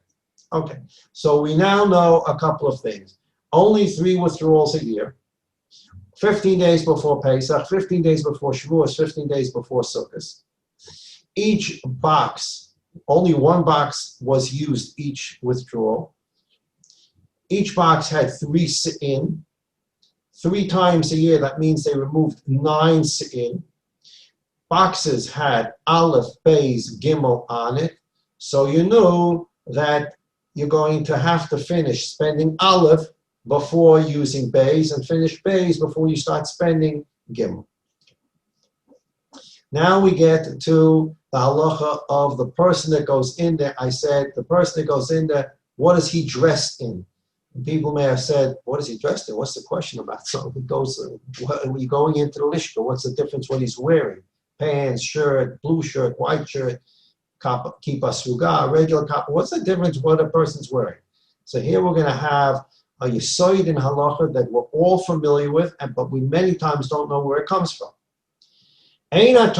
Okay, so we now know a couple of things. Only 3 withdrawals a year, 15 days before Pesach, 15 days before Shavuos, 15 days before Sukkot. Each box, only 1 box was used each withdrawal. Each box had 3 se'in. 3 times a year, that means they removed 9 se'in. Boxes had Aleph, Beis, Gimel on it. So you knew that you're going to have to finish spending Aleph before using Beis, and finish Beis before you start spending Gimel. Now we get to the the halacha of the person that goes in there. I said, the person that goes in there, what is he dressed in? And people may have said, what is he dressed in? What's the question about? So he goes, when you're going into the lishka, what's the difference what he's wearing? Pants, shirt, blue shirt, white shirt, kippah sruga, regular kippah. What's the difference what a person's wearing? So here we're going to have a yisoid in halacha that we're all familiar with, but we many times don't know where it comes from. The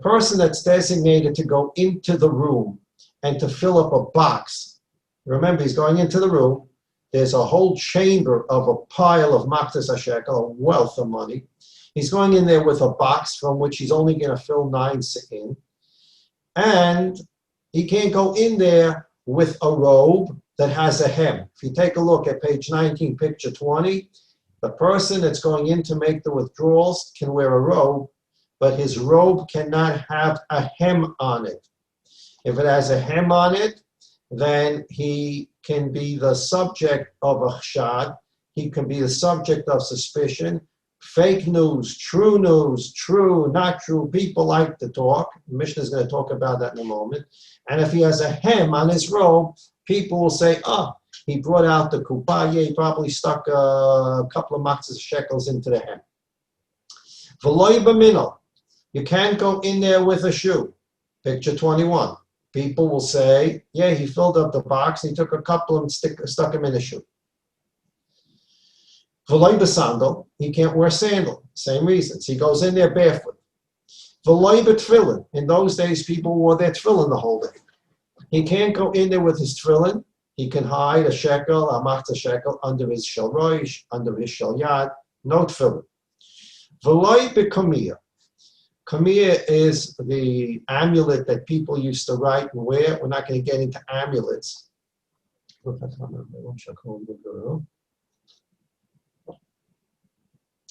person that's designated to go into the room and to fill up a box. Remember, he's going into the room. There's a whole chamber of a pile of maktas hashekel, a wealth of money. He's going in there with a box from which he's only going to fill 9 se'in. And he can't go in there with a robe that has a hem. If you take a look at page 19, picture 20, the person that's going in to make the withdrawals can wear a robe, but his robe cannot have a hem on it. If it has a hem on it, then he can be the subject of a chshad. He can be the subject of suspicion. Fake news, true, not true. People like to talk. Mishnah is going to talk about that in a moment. And if he has a hem on his robe, people will say, he brought out the kuppah. Yeah, he probably stuck a couple of matzahs shekels into the hem. V'loi b'minol. You can't go in there with a shoe. Picture 21. People will say, yeah, he filled up the box. He took a couple and stuck them in a shoe. V'loi b'sandal. He can't wear sandal. Same reasons. He goes in there barefoot. V'loi b'tfillin. In those days, people wore their tefillin the whole day. He can't go in there with his tefillin. He can hide a shekel, a matzah shekel, under his shel roish, under his shel yad, no tefillin. V'loi b'kamiyah. Kamiyah is the amulet that people used to write and wear. We're not going to get into amulets.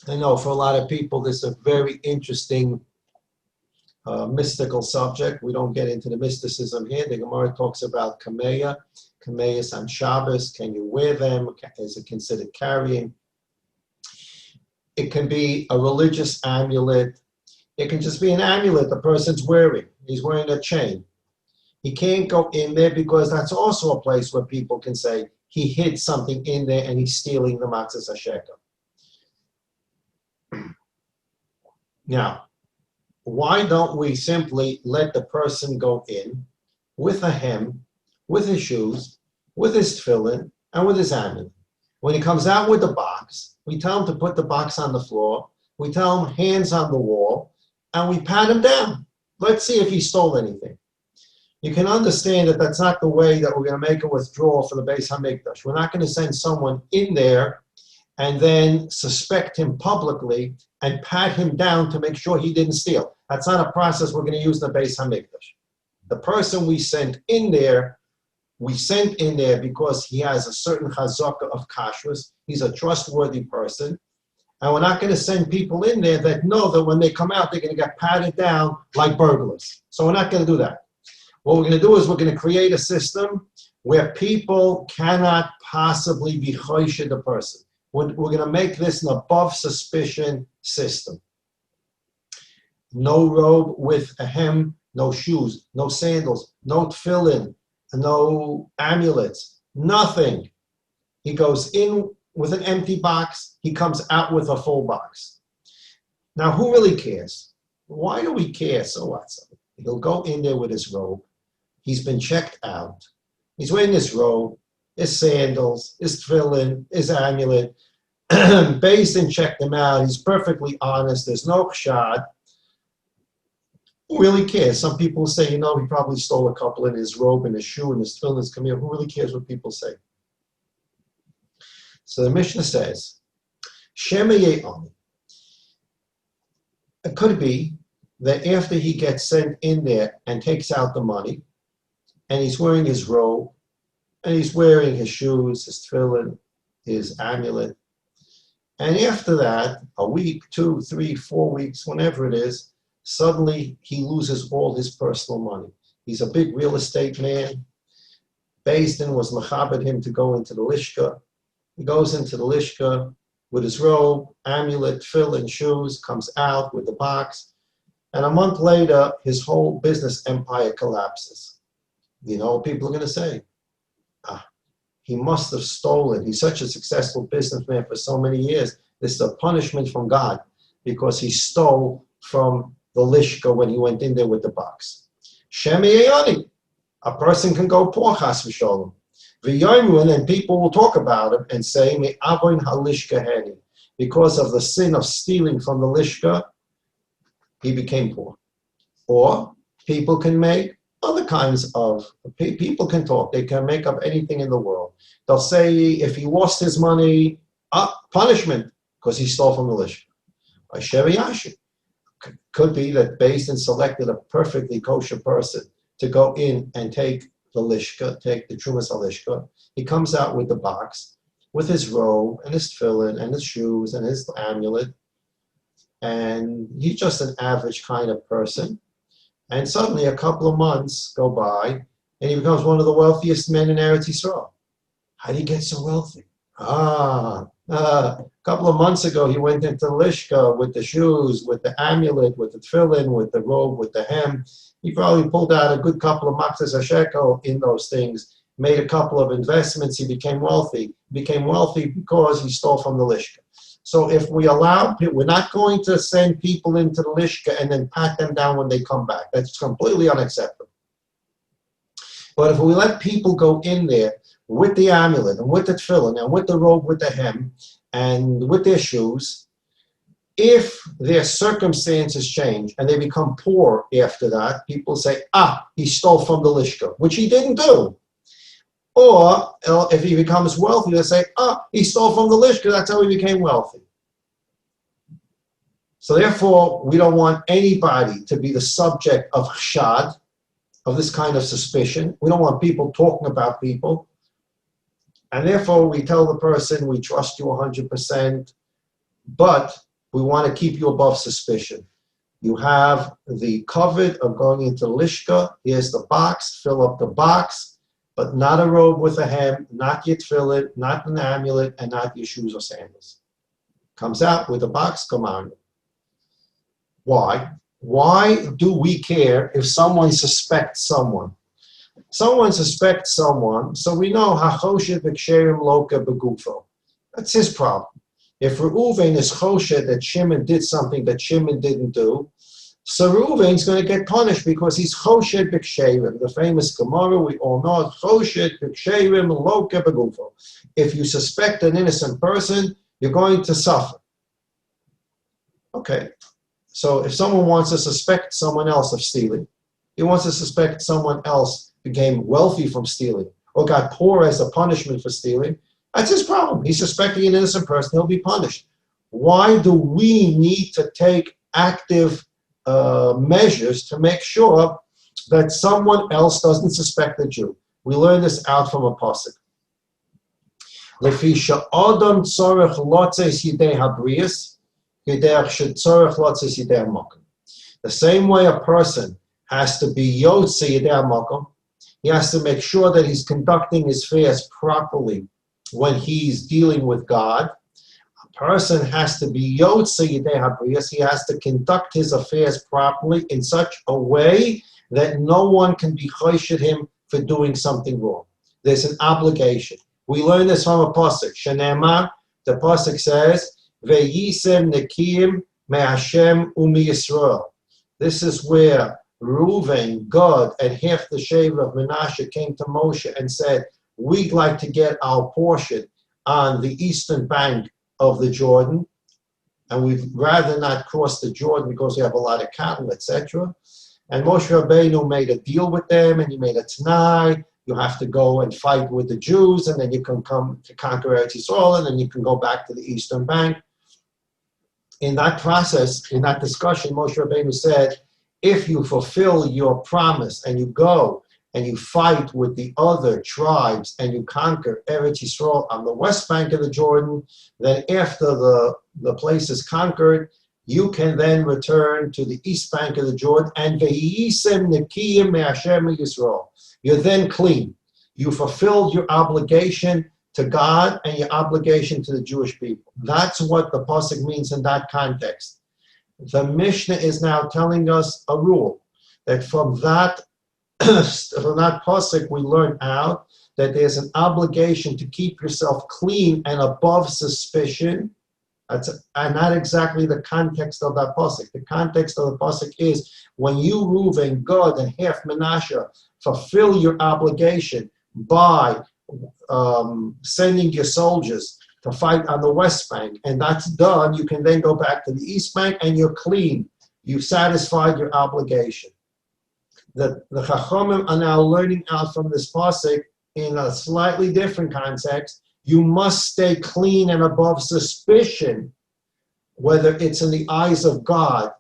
I know for a lot of people this is a very interesting mystical subject. We don't get into the mysticism here. The Gemara talks about kameya. Kameyas on Shabbos. Can you wear them? Is it considered carrying? It can be a religious amulet. It can just be an amulet the person's wearing. He's wearing a chain. He can't go in there because that's also a place where people can say he hid something in there and he's stealing the matzahs hashekel. Now, why don't we simply let the person go in with a hem, with his shoes, with his tefillin, and with his amulet? When he comes out with the box, we tell him to put the box on the floor, we tell him hands on the wall, and we pat him down. Let's see if he stole anything. You can understand that that's not the way that we're going to make a withdrawal for the Beis HaMikdash. We're not going to send someone in there and then suspect him publicly and pat him down to make sure he didn't steal. That's not a process we're going to use in the Beis HaMikdash. The person we sent in there because he has a certain chazaka of kashrus. He's a trustworthy person. And we're not going to send people in there that know that when they come out, they're going to get patted down like burglars. So we're not going to do that. What we're going to do is we're going to create a system where people cannot possibly be chosheh the person. We're going to make this an above suspicion system. No robe with a hem, no shoes, no sandals, no tefillin, no amulets, nothing. He goes in with an empty box, he comes out with a full box. Now, who really cares? Why do we care? So what? He'll go in there with his robe. He's been checked out. He's wearing his robe, his sandals, his tefillin, his amulet. Beis Din checked him out. He's perfectly honest. There's no chshad. Who really cares? Some people say, he probably stole a couple in his robe and his shoe and his tefillin, his kamiyah. Who really cares what people say? So the Mishnah says, Shema Ye'oni. It could be that after he gets sent in there and takes out the money, and he's wearing his robe, and he's wearing his shoes, his tefillin, his amulet, and after that, a week, 2, 3, 4 weeks, whenever it is, suddenly he loses all his personal money. He's a big real estate man. Beis Din was mechabed him to go into the lishka. He goes into the lishka with his robe, amulet, tefillin, shoes, comes out with the box. And a month later, his whole business empire collapses. You know what people are going to say? Ah, he must have stolen. He's such a successful businessman for so many years. This is a punishment from God because he stole from the Lishka when he went in there with the box. Shemi Eyoni. A person can go poor, chas v'sholem. V'yoymun, and people will talk about him and say, Me avoin halishka heni. Because of the sin of stealing from the Lishka, he became poor. Or people can make other kinds of, people can talk. They can make up anything in the world. They'll say if he lost his money, punishment, because he stole from the Lishka. Could be that Beis Din selected a perfectly kosher person to go in and take the Lishka, take the Trumas Lishka. He comes out with the box, with his robe and his tefillin and his shoes and his amulet. And he's just an average kind of person. And suddenly a couple of months go by and he becomes one of the wealthiest men in Eretz Yisrael. How did he get so wealthy? A couple of months ago, he went into Lishka with the shoes, with the amulet, with the tefillin, with the robe, with the hem. He probably pulled out a good couple of matzahs a shekel in those things, made a couple of investments. He became wealthy. He became wealthy because he stole from the Lishka. So if we allow people, we're not going to send people into the Lishka and then pat them down when they come back. That's completely unacceptable. But if we let people go in there with the amulet and with the tefillin and with the robe, with the hem, and with their shoes, if their circumstances change and they become poor after that, people say, he stole from the Lishka, which he didn't do. Or if he becomes wealthy, they say, he stole from the Lishka, that's how he became wealthy. So therefore, we don't want anybody to be the subject of chshad, of this kind of suspicion. We don't want people talking about people. And therefore, we tell the person, we trust you 100%, but we want to keep you above suspicion. You have the covet of going into Lishka. Here's the box. Fill up the box, but not a robe with a hem, not your tefillin, not an amulet, and not your shoes or sandals. Comes out with a box, come on. Why? Why do we care if someone suspects someone? Someone suspects someone, so we know hachoshet b'ksherim loka begufo. That's his problem. If Reuven is choshet that Shimon did something that Shimon didn't do, so Reuven's going to get punished because he's choshet b'ksherim. The famous Gemara, we all know, choshet b'ksherim loka begufo. If you suspect an innocent person, you're going to suffer. Okay, so if someone wants to suspect someone else of stealing, he wants to suspect someone else became wealthy from stealing or got poor as a punishment for stealing, that's his problem. He's suspecting an innocent person, he'll be punished. Why do we need to take active measures to make sure that someone else doesn't suspect a Jew? We learn this out from a pasuk. The same way a person has to be yotze yidei makom, he has to make sure that he's conducting his affairs properly when he's dealing with God. A person has to be yotze yidei habriyas. He has to conduct his affairs properly in such a way that no one can be choshed him for doing something wrong. There's an obligation. We learn this from a pasuk. Shene'emar, the pasuk says, "Ve'yisem nekiyim me'Hashem u'miyisrael." This is where Reuven, Gad, and half the shevet of Menashe came to Moshe and said, we'd like to get our portion on the eastern bank of the Jordan, and we'd rather not cross the Jordan because we have a lot of cattle, etc. And Moshe Rabbeinu made a deal with them, and he made a t'nai. You have to go and fight with the Jews, and then you can come to conquer Eretz Yisrael, and then you can go back to the eastern bank. In that process, in that discussion, Moshe Rabbeinu said, if you fulfill your promise and you go and you fight with the other tribes and you conquer Eretz Yisrael on the west bank of the Jordan, then after the place is conquered, you can then return to the east bank of the Jordan and ve'yisem nekiyim me'Hashem Yisrael. You're then clean. You fulfilled your obligation to God and your obligation to the Jewish people. That's what the pasuk means in that context. The Mishnah is now telling us a rule that from that pasuk we learn out that there's an obligation to keep yourself clean and above suspicion. And not exactly the context of that pasuk. The context of the pasuk is when you, Reuven, Gad, and half Menashe fulfill your obligation by sending your soldiers to fight on the West Bank, and that's done, you can then go back to the East Bank and you're clean. You've satisfied your obligation. The Chachamim are now learning out from this pasuk in a slightly different context. You must stay clean and above suspicion, whether it's in the eyes of God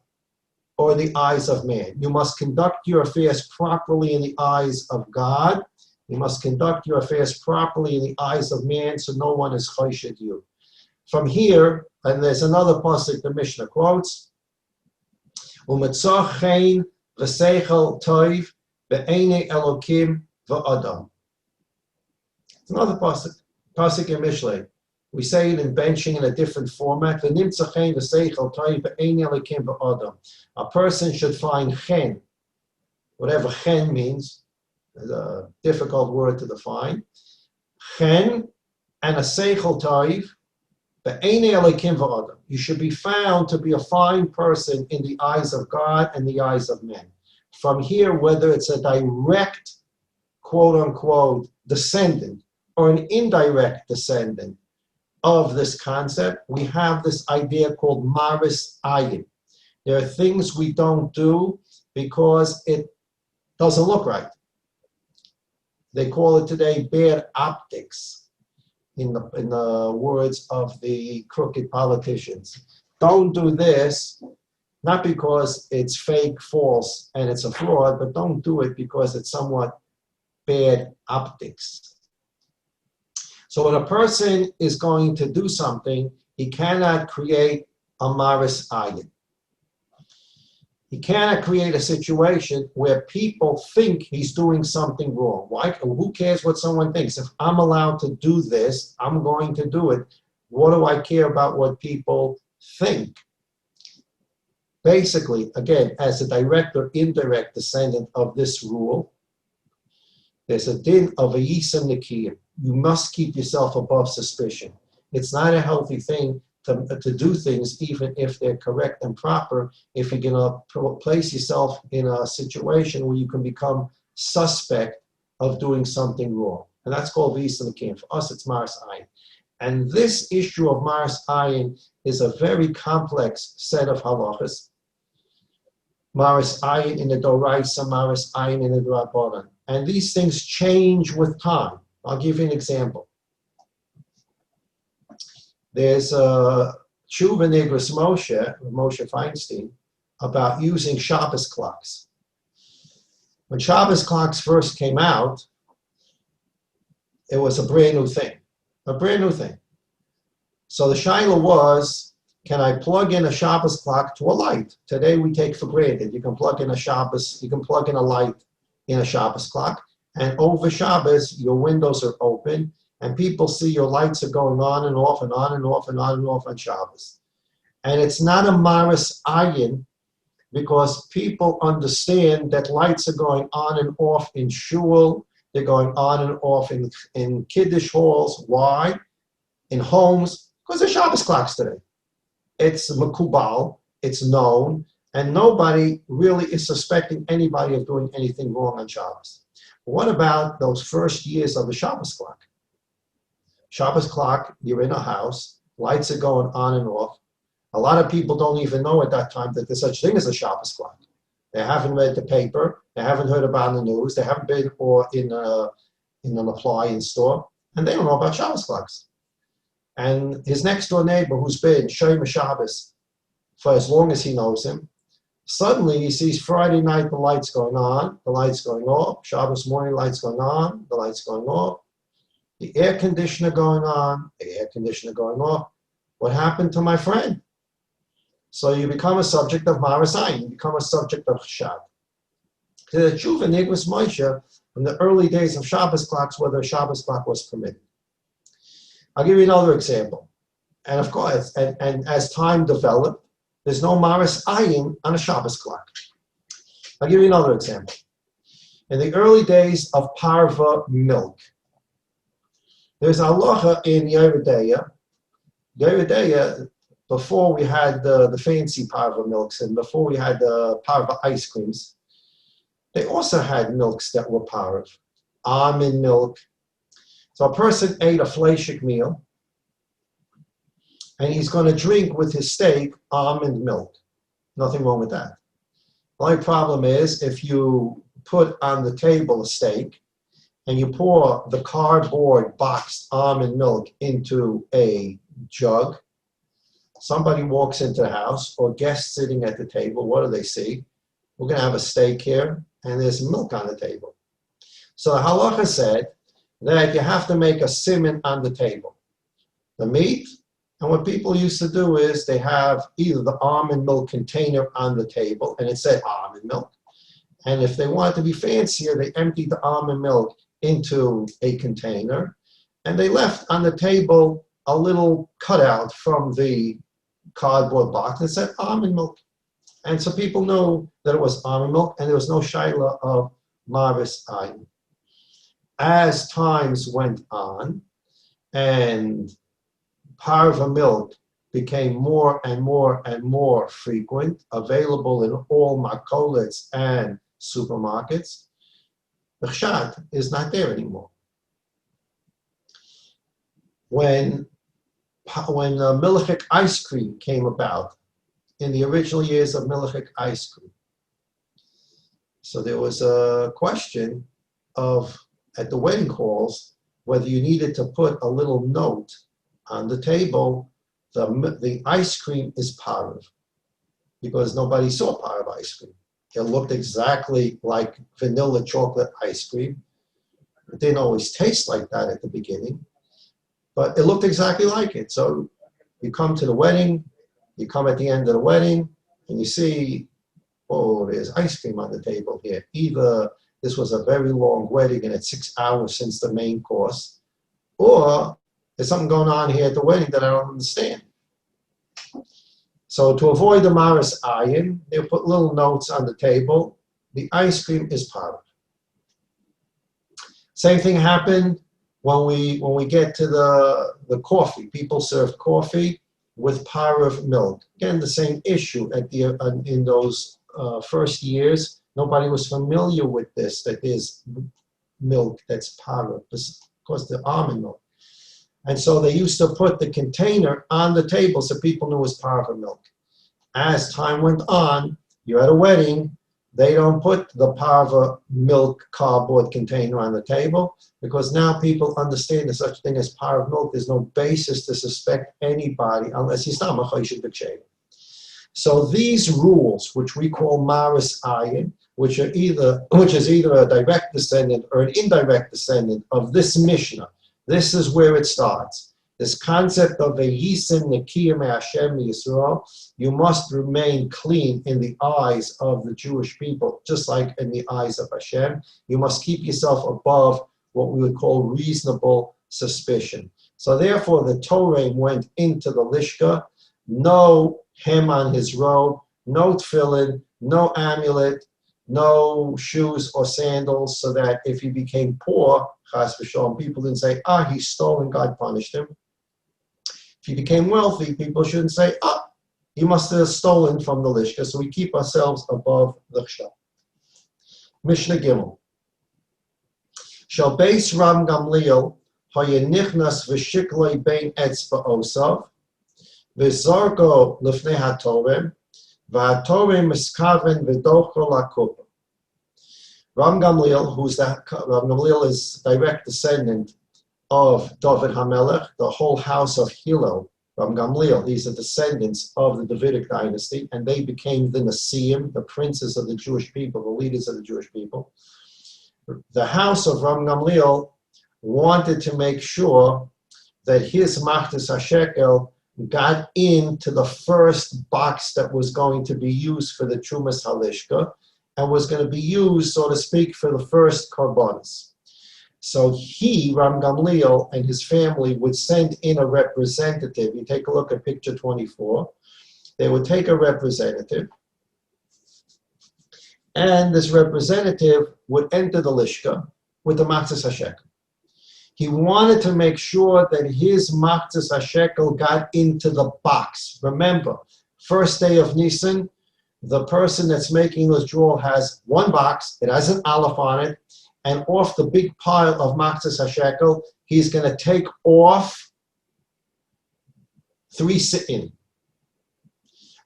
or the eyes of man. You must conduct your affairs properly in the eyes of God. You must conduct your affairs properly in the eyes of man, so no one is choshed you. From here, and there's another pasuk the Mishnah quotes, Umetzach chen v'seichel toiv be'enei Elokim v'adam. It's another pasuk in Mishlei. We say it in benching in a different format. A person should find chen, whatever chen means. It's a difficult word to define. Chen and a seichel toiv. You should be found to be a fine person in the eyes of God and the eyes of men. From here, whether it's a direct, quote-unquote, descendant or an indirect descendant of this concept, we have this idea called maris ayin. There are things we don't do because it doesn't look right. They call it today bad optics, in the words of the crooked politicians. Don't do this, not because it's fake, false, and it's a fraud, but don't do it because it's somewhat bad optics. So when a person is going to do something, he cannot create a maris ayin. He cannot create a situation where people think he's doing something wrong. Why? Who cares what someone thinks? If I'm allowed to do this, I'm going to do it. What do I care about what people think? Basically, again, as a direct or indirect descendant of this rule, there's a din of a yisem nekiyim. You must keep yourself above suspicion. It's not a healthy thing to do things, even if they're correct and proper, if you're going to place yourself in a situation where you can become suspect of doing something wrong. And that's called v'yisem nekiyim. For us, it's maris ayin. And this issue of maris ayin is a very complex set of halachas. Maris ayin in the doraisa, maris ayin in the drabanan. And these things change with time. I'll give you an example. There's a tshuva nigros Moshe Feinstein, about using Shabbos clocks. When Shabbos clocks first came out, it was a brand new thing. So the shaila was, can I plug in a Shabbos clock to a light? Today we take for granted. You can plug in a light in a Shabbos clock, and over Shabbos, your windows are open, and people see your lights are going on and off and on and off and on and off on Shabbos. And it's not a maris ayin, because people understand that lights are going on and off in shul, they're going on and off in kiddush halls. Why? In homes, because there's Shabbos clocks today. It's makubal, it's known, and nobody really is suspecting anybody of doing anything wrong on Shabbos. What about those first years of the Shabbos clock? Shabbos clock, you're in a house, lights are going on and off. A lot of people don't even know at that time that there's such thing as a Shabbos clock. They haven't read the paper, they haven't heard about the news, they haven't been in an appliance store, and they don't know about Shabbos clocks. And his next door neighbor, who's been Shomer Shabbos for as long as he knows him, suddenly he sees Friday night the lights going on, the lights going off, Shabbos morning lights going on, the lights going off, the air conditioner going on, the air conditioner going off. What happened to my friend? So you become a subject of maris ayin, you become a subject of chshad. The tshuva nigros Moshe from the early days of Shabbos clocks, whether a Shabbos clock was permitted. I'll give you another example. And of course, and as time developed, There's no Maris Ayin on a Shabbos clock. I'll give you another example. In the early days of parva milk, there's a halacha in Yeredeya. Yeredeya, before we had the fancy parva milks and before we had the parva ice creams, they also had milks that were parv, almond milk. So a person ate a fleishik meal, and he's going to drink with his steak almond milk. Nothing wrong with that. The only problem is if you put on the table a steak and you pour the cardboard boxed almond milk into a jug, somebody walks into the house or guests sitting at the table, what do they see? We're going to have a steak here and there's milk on the table. So the halacha said that you have to make a siman on the table. The meat, and what people used to do is they have either the almond milk container on the table and it said almond milk. And if they wanted to be fancier, they emptied the almond milk into a container and they left on the table a little cutout from the cardboard box that said almond milk. And so people knew that it was almond milk and there was no shaila of maris ayin. As times went on and parva milk became more and more and more frequent, available in all makolets and supermarkets, the chshad is not there anymore. When milchik ice cream came about, in the original years of milchik ice cream, so there was a question of, at the wedding halls, whether you needed to put a little note on the table, the ice cream is parv, because nobody saw parv ice cream. It looked exactly like vanilla chocolate ice cream. It didn't always taste like that at the beginning, but it looked exactly like it. So you come to the wedding, you come at the end of the wedding, and you see, oh, there's ice cream on the table here. Either this was a very long wedding and it's 6 hours since the main course, or there's something going on here at the wedding that I don't understand. So to avoid the maris ayin, they put little notes on the table. The ice cream is parv. Same thing happened when we get to the coffee. People served coffee with parv milk. Again, the same issue in those first years. Nobody was familiar with this, that there's milk that's parv, because the almond milk. And so they used to put the container on the table so people knew it was parva milk. As time went on, you're at a wedding, they don't put the parva milk cardboard container on the table because now people understand there's such a thing as parva milk. There's no basis to suspect anybody unless he's not machayshik b'kshein. So these rules, which we call maris ayin, which is either a direct descendant or an indirect descendant of this Mishnah. This is where it starts. This concept of a yisim nekiyah Hashem Yisrael, you must remain clean in the eyes of the Jewish people, just like in the eyes of Hashem. You must keep yourself above what we would call reasonable suspicion. So therefore, the Torah went into the Lishka, no hem on his robe, no tefillin, no amulet, no shoes or sandals, so that if he became poor, chas v'shalom, people didn't say, he stole and God punished him. If he became wealthy, people shouldn't say, he must have stolen from the Lishka. So we keep ourselves above the chshad. Mishnah Gimel. Shal beis Ram Gamliel haya nichnas v'shikloi bein etzba osav v'zargo lefnei hatorem v'hatorem miskaven v'docho lakupa. Ram Gamliel is direct descendant of David HaMelech, the whole house of Hillel. Ram Gamliel, these are descendants of the Davidic dynasty, and they became the Nasiim, the princes of the Jewish people, the leaders of the Jewish people. The house of Ram Gamliel wanted to make sure that his Machtas HaShekel got into the first box that was going to be used for the Trumas Halishka, and was going to be used, so to speak, for the first korbanos. So he, Ram Gamliel, and his family would send in a representative. You take a look at picture 24. they would take a representative, and this representative would enter the lishka with the matzah hashekel. He wanted to make sure that his matzah hashekel got into the box. Remember, first day of Nisan, the person that's making the withdrawal has one box, it has an aleph on it, and off the big pile of matzah hashekel, he's going to take off 3 sit-in.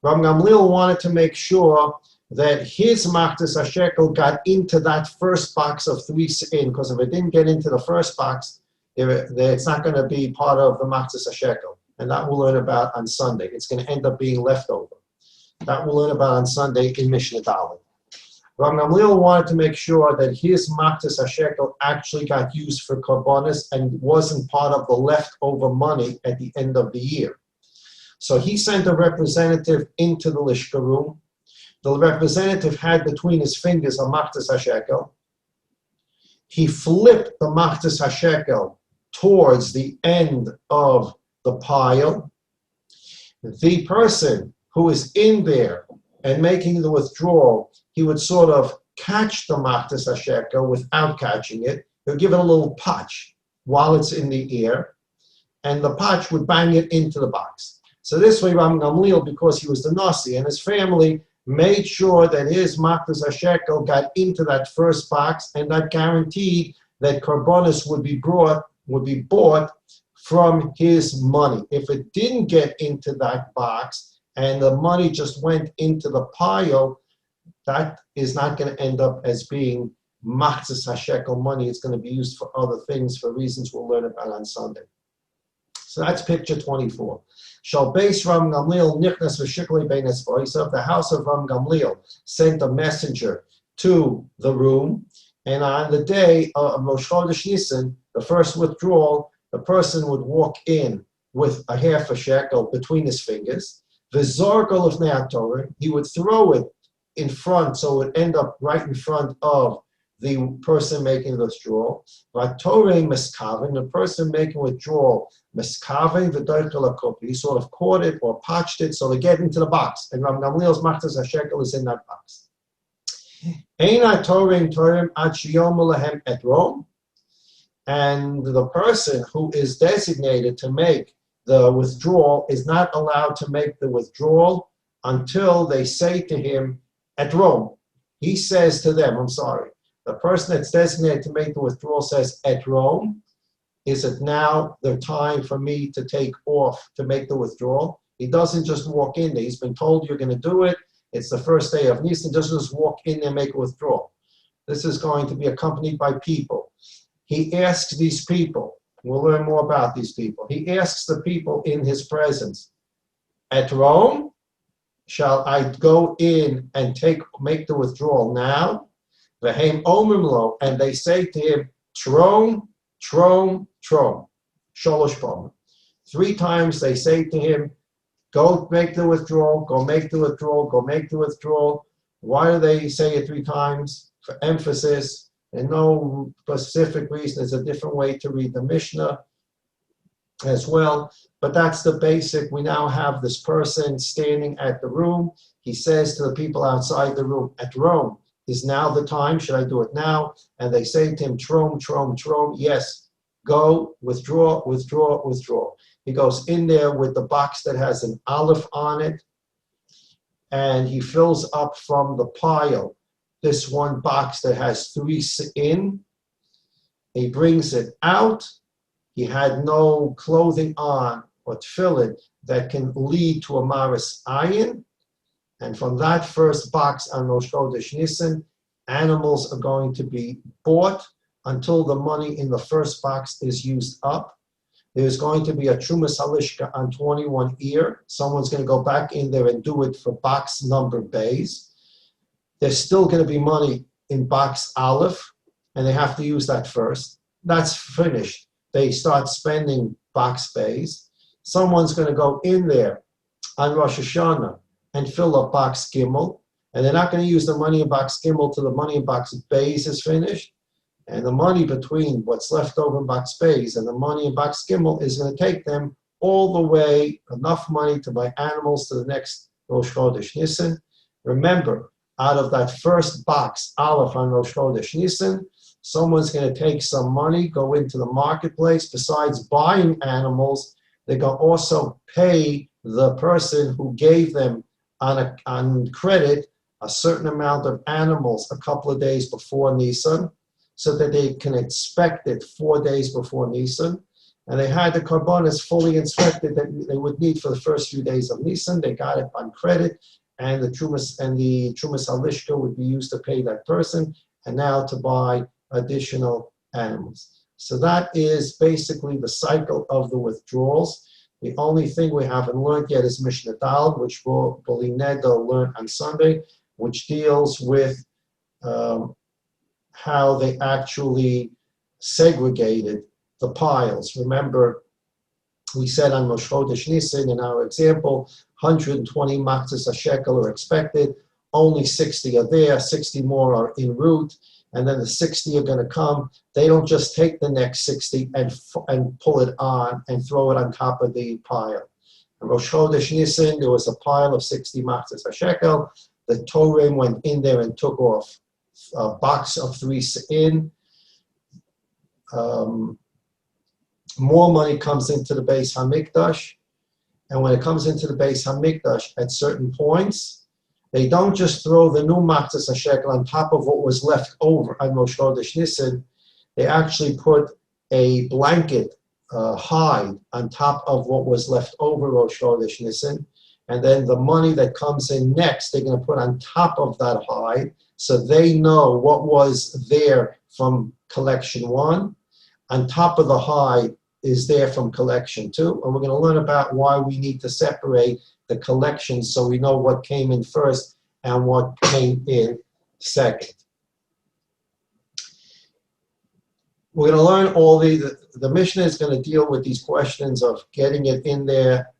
Rav Gamliel wanted to make sure that his matzah hashekel got into that first box of 3 sit-in, because if it didn't get into the first box, it's not going to be part of the matzah hashekel, and that we'll learn about on Sunday. It's going to end up being leftover. That we'll learn about on Sunday in Mishnah Dalet. Rav Gamliel wanted to make sure that his matzah hashekel actually got used for korbanos and wasn't part of the leftover money at the end of the year. So he sent a representative into the lishka room. The representative had between his fingers a matzah hashekel. He flipped the matzah hashekel towards the end of the pile. The person who is in there and making the withdrawal, he would sort of catch the matzah hashekel without catching it. He'll give it a little patch while it's in the air, and the patch would bang it into the box. So this way, Rav Gamliel, because he was the Nasi and his family, made sure that his matzah hashekel got into that first box, and that guaranteed that korbanos would be bought from his money. If it didn't get into that box and the money just went into the pile, that is not going to end up as being matzah hashekel money. It's going to be used for other things, for reasons we'll learn about on Sunday. So that's picture 24. Shal beis Rav Gamliel nichnas v'shikli bein esvoisav. The house of Rav Gamliel sent a messenger to the room, and on the day of Rosh Chodesh Nisan, the first withdrawal, the person would walk in with a half a shekel between his fingers. V'zorko lefnei haTorah, he would throw it in front, so it would end up right in front of the person making the withdrawal. V'torei miskaven, the person making withdrawal, miskaven v'doichel hakupi, he sort of caught it or patched it so they get into the box. And Rav Gamliel's matzah hashekel is in that box. Ein ha'toreim torim ad sheyom lehem et Rome. And the person who is designated to make the withdrawal is not allowed to make the withdrawal until they say to him, at Rome. He says to them, the person that's designated to make the withdrawal says, at Rome, is it now the time for me to take off to make the withdrawal? He doesn't just walk in there. He's been told you're going to do it. It's the first day of Nisan. He doesn't just walk in there and make a withdrawal. This is going to be accompanied by people. He asks these people, we'll learn more about these people. He asks the people in his presence, at Rome, shall I go in and make the withdrawal now? V'heim omrim lo, and they say to him, Trom, Trom, Trom, Sholosh Pom. 3 times they say to him, go make the withdrawal, go make the withdrawal, go make the withdrawal. Why do they say it 3 times? For emphasis, and no specific reason. There's a different way to read the Mishnah as well. But that's the basic. We now have this person standing at the room. He says to the people outside the room, at Rome, is now the time? Should I do it now? And they say to him, Trom, Trom, Trom. Yes, go, withdraw, withdraw, withdraw. He goes in there with the box that has an aleph on it, and he fills up from the pile this one box that has 3 in. He brings it out. He had no clothing on or tefillin that can lead to a maris ayin. And from that first box on Rosh Chodesh Nisan, animals are going to be bought until the money in the first box is used up. There's going to be a Trumas Halishka on 21 ear. Someone's going to go back in there and do it for box number bays. There's still going to be money in box Aleph, and they have to use that first. That's finished. They start spending box bays. Someone's going to go in there on Rosh Hashanah and fill up box Gimel, and they're not going to use the money in box Gimel till the money in box bays is finished. And the money between what's left over in box bays and the money in box Gimel is going to take them all the way, enough money to buy animals to the next Rosh Chodesh Nisan. Remember, out of that first box, Aleph on Rosh Chodesh Nisan, someone's going to take some money, go into the marketplace. Besides buying animals, they're going to also pay the person who gave them on credit a certain amount of animals a couple of days before Nisan, so that they can inspect it 4 days before Nisan. And they had the karbonos fully inspected that they would need for the first few days of Nisan. They got it on credit, and the Trumas Halishka would be used to pay that person, and now to buy additional animals. So that is basically the cycle of the withdrawals. The only thing we haven't learned yet is Mishnah Dal, which we'll learn on Sunday, which deals with how they actually segregated the piles. Remember, we said on Rosh Chodesh Nisan in our example, 120 matzahs a shekel are expected, only 60 are there, 60 more are en route, and then the 60 are going to come. They don't just take the next 60 and pull it on and throw it on top of the pile. In Rosh Chodesh Nisan, there was a pile of 60 matzahs a shekel. The Torah went in there and took off a box of 3 in. More money comes into the Beis Hamikdash, and when it comes into the Beis Hamikdash at certain points, they don't just throw the new matzahs a shekel on top of what was left over on Rosh Chodesh Nisan. They actually put a blanket hide on top of what was left over Rosh Chodesh Nisan, and then the money that comes in next, they're going to put on top of that hide, so they know what was there from collection 1. On top of the hide is there from collection 2, and we're going to learn about why we need to separate the collections so we know what came in first and what came in second. We're going to learn all the Mishnah is going to deal with these questions of getting it in there.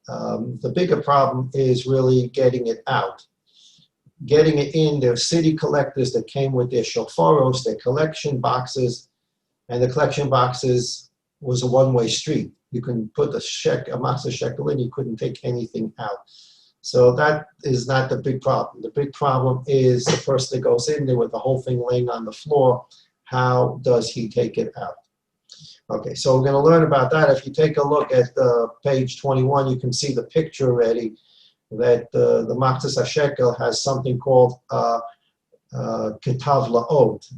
The bigger problem is really getting it out. Getting it in, there are city collectors that came with their shofaros, their collection boxes, and the collection boxes was a one-way street. You can put a matzah shekel in, you couldn't take anything out. So that is not the big problem. The big problem is the person that goes in there with the whole thing laying on the floor. How does he take it out? Okay, so we're going to learn about that. If you take a look at page 21, you can see the picture already that the matzah shekel has something called ketav la'ot.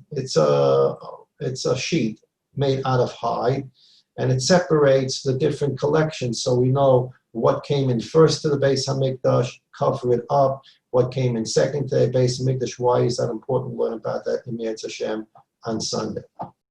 It's a sheet made out of hide, and it separates the different collections, so we know what came in first to the Beis Hamikdash, cover it up, what came in second to the Beis Hamikdash. Why is that important? We'll learn about that in Yetz Hashem on Sunday.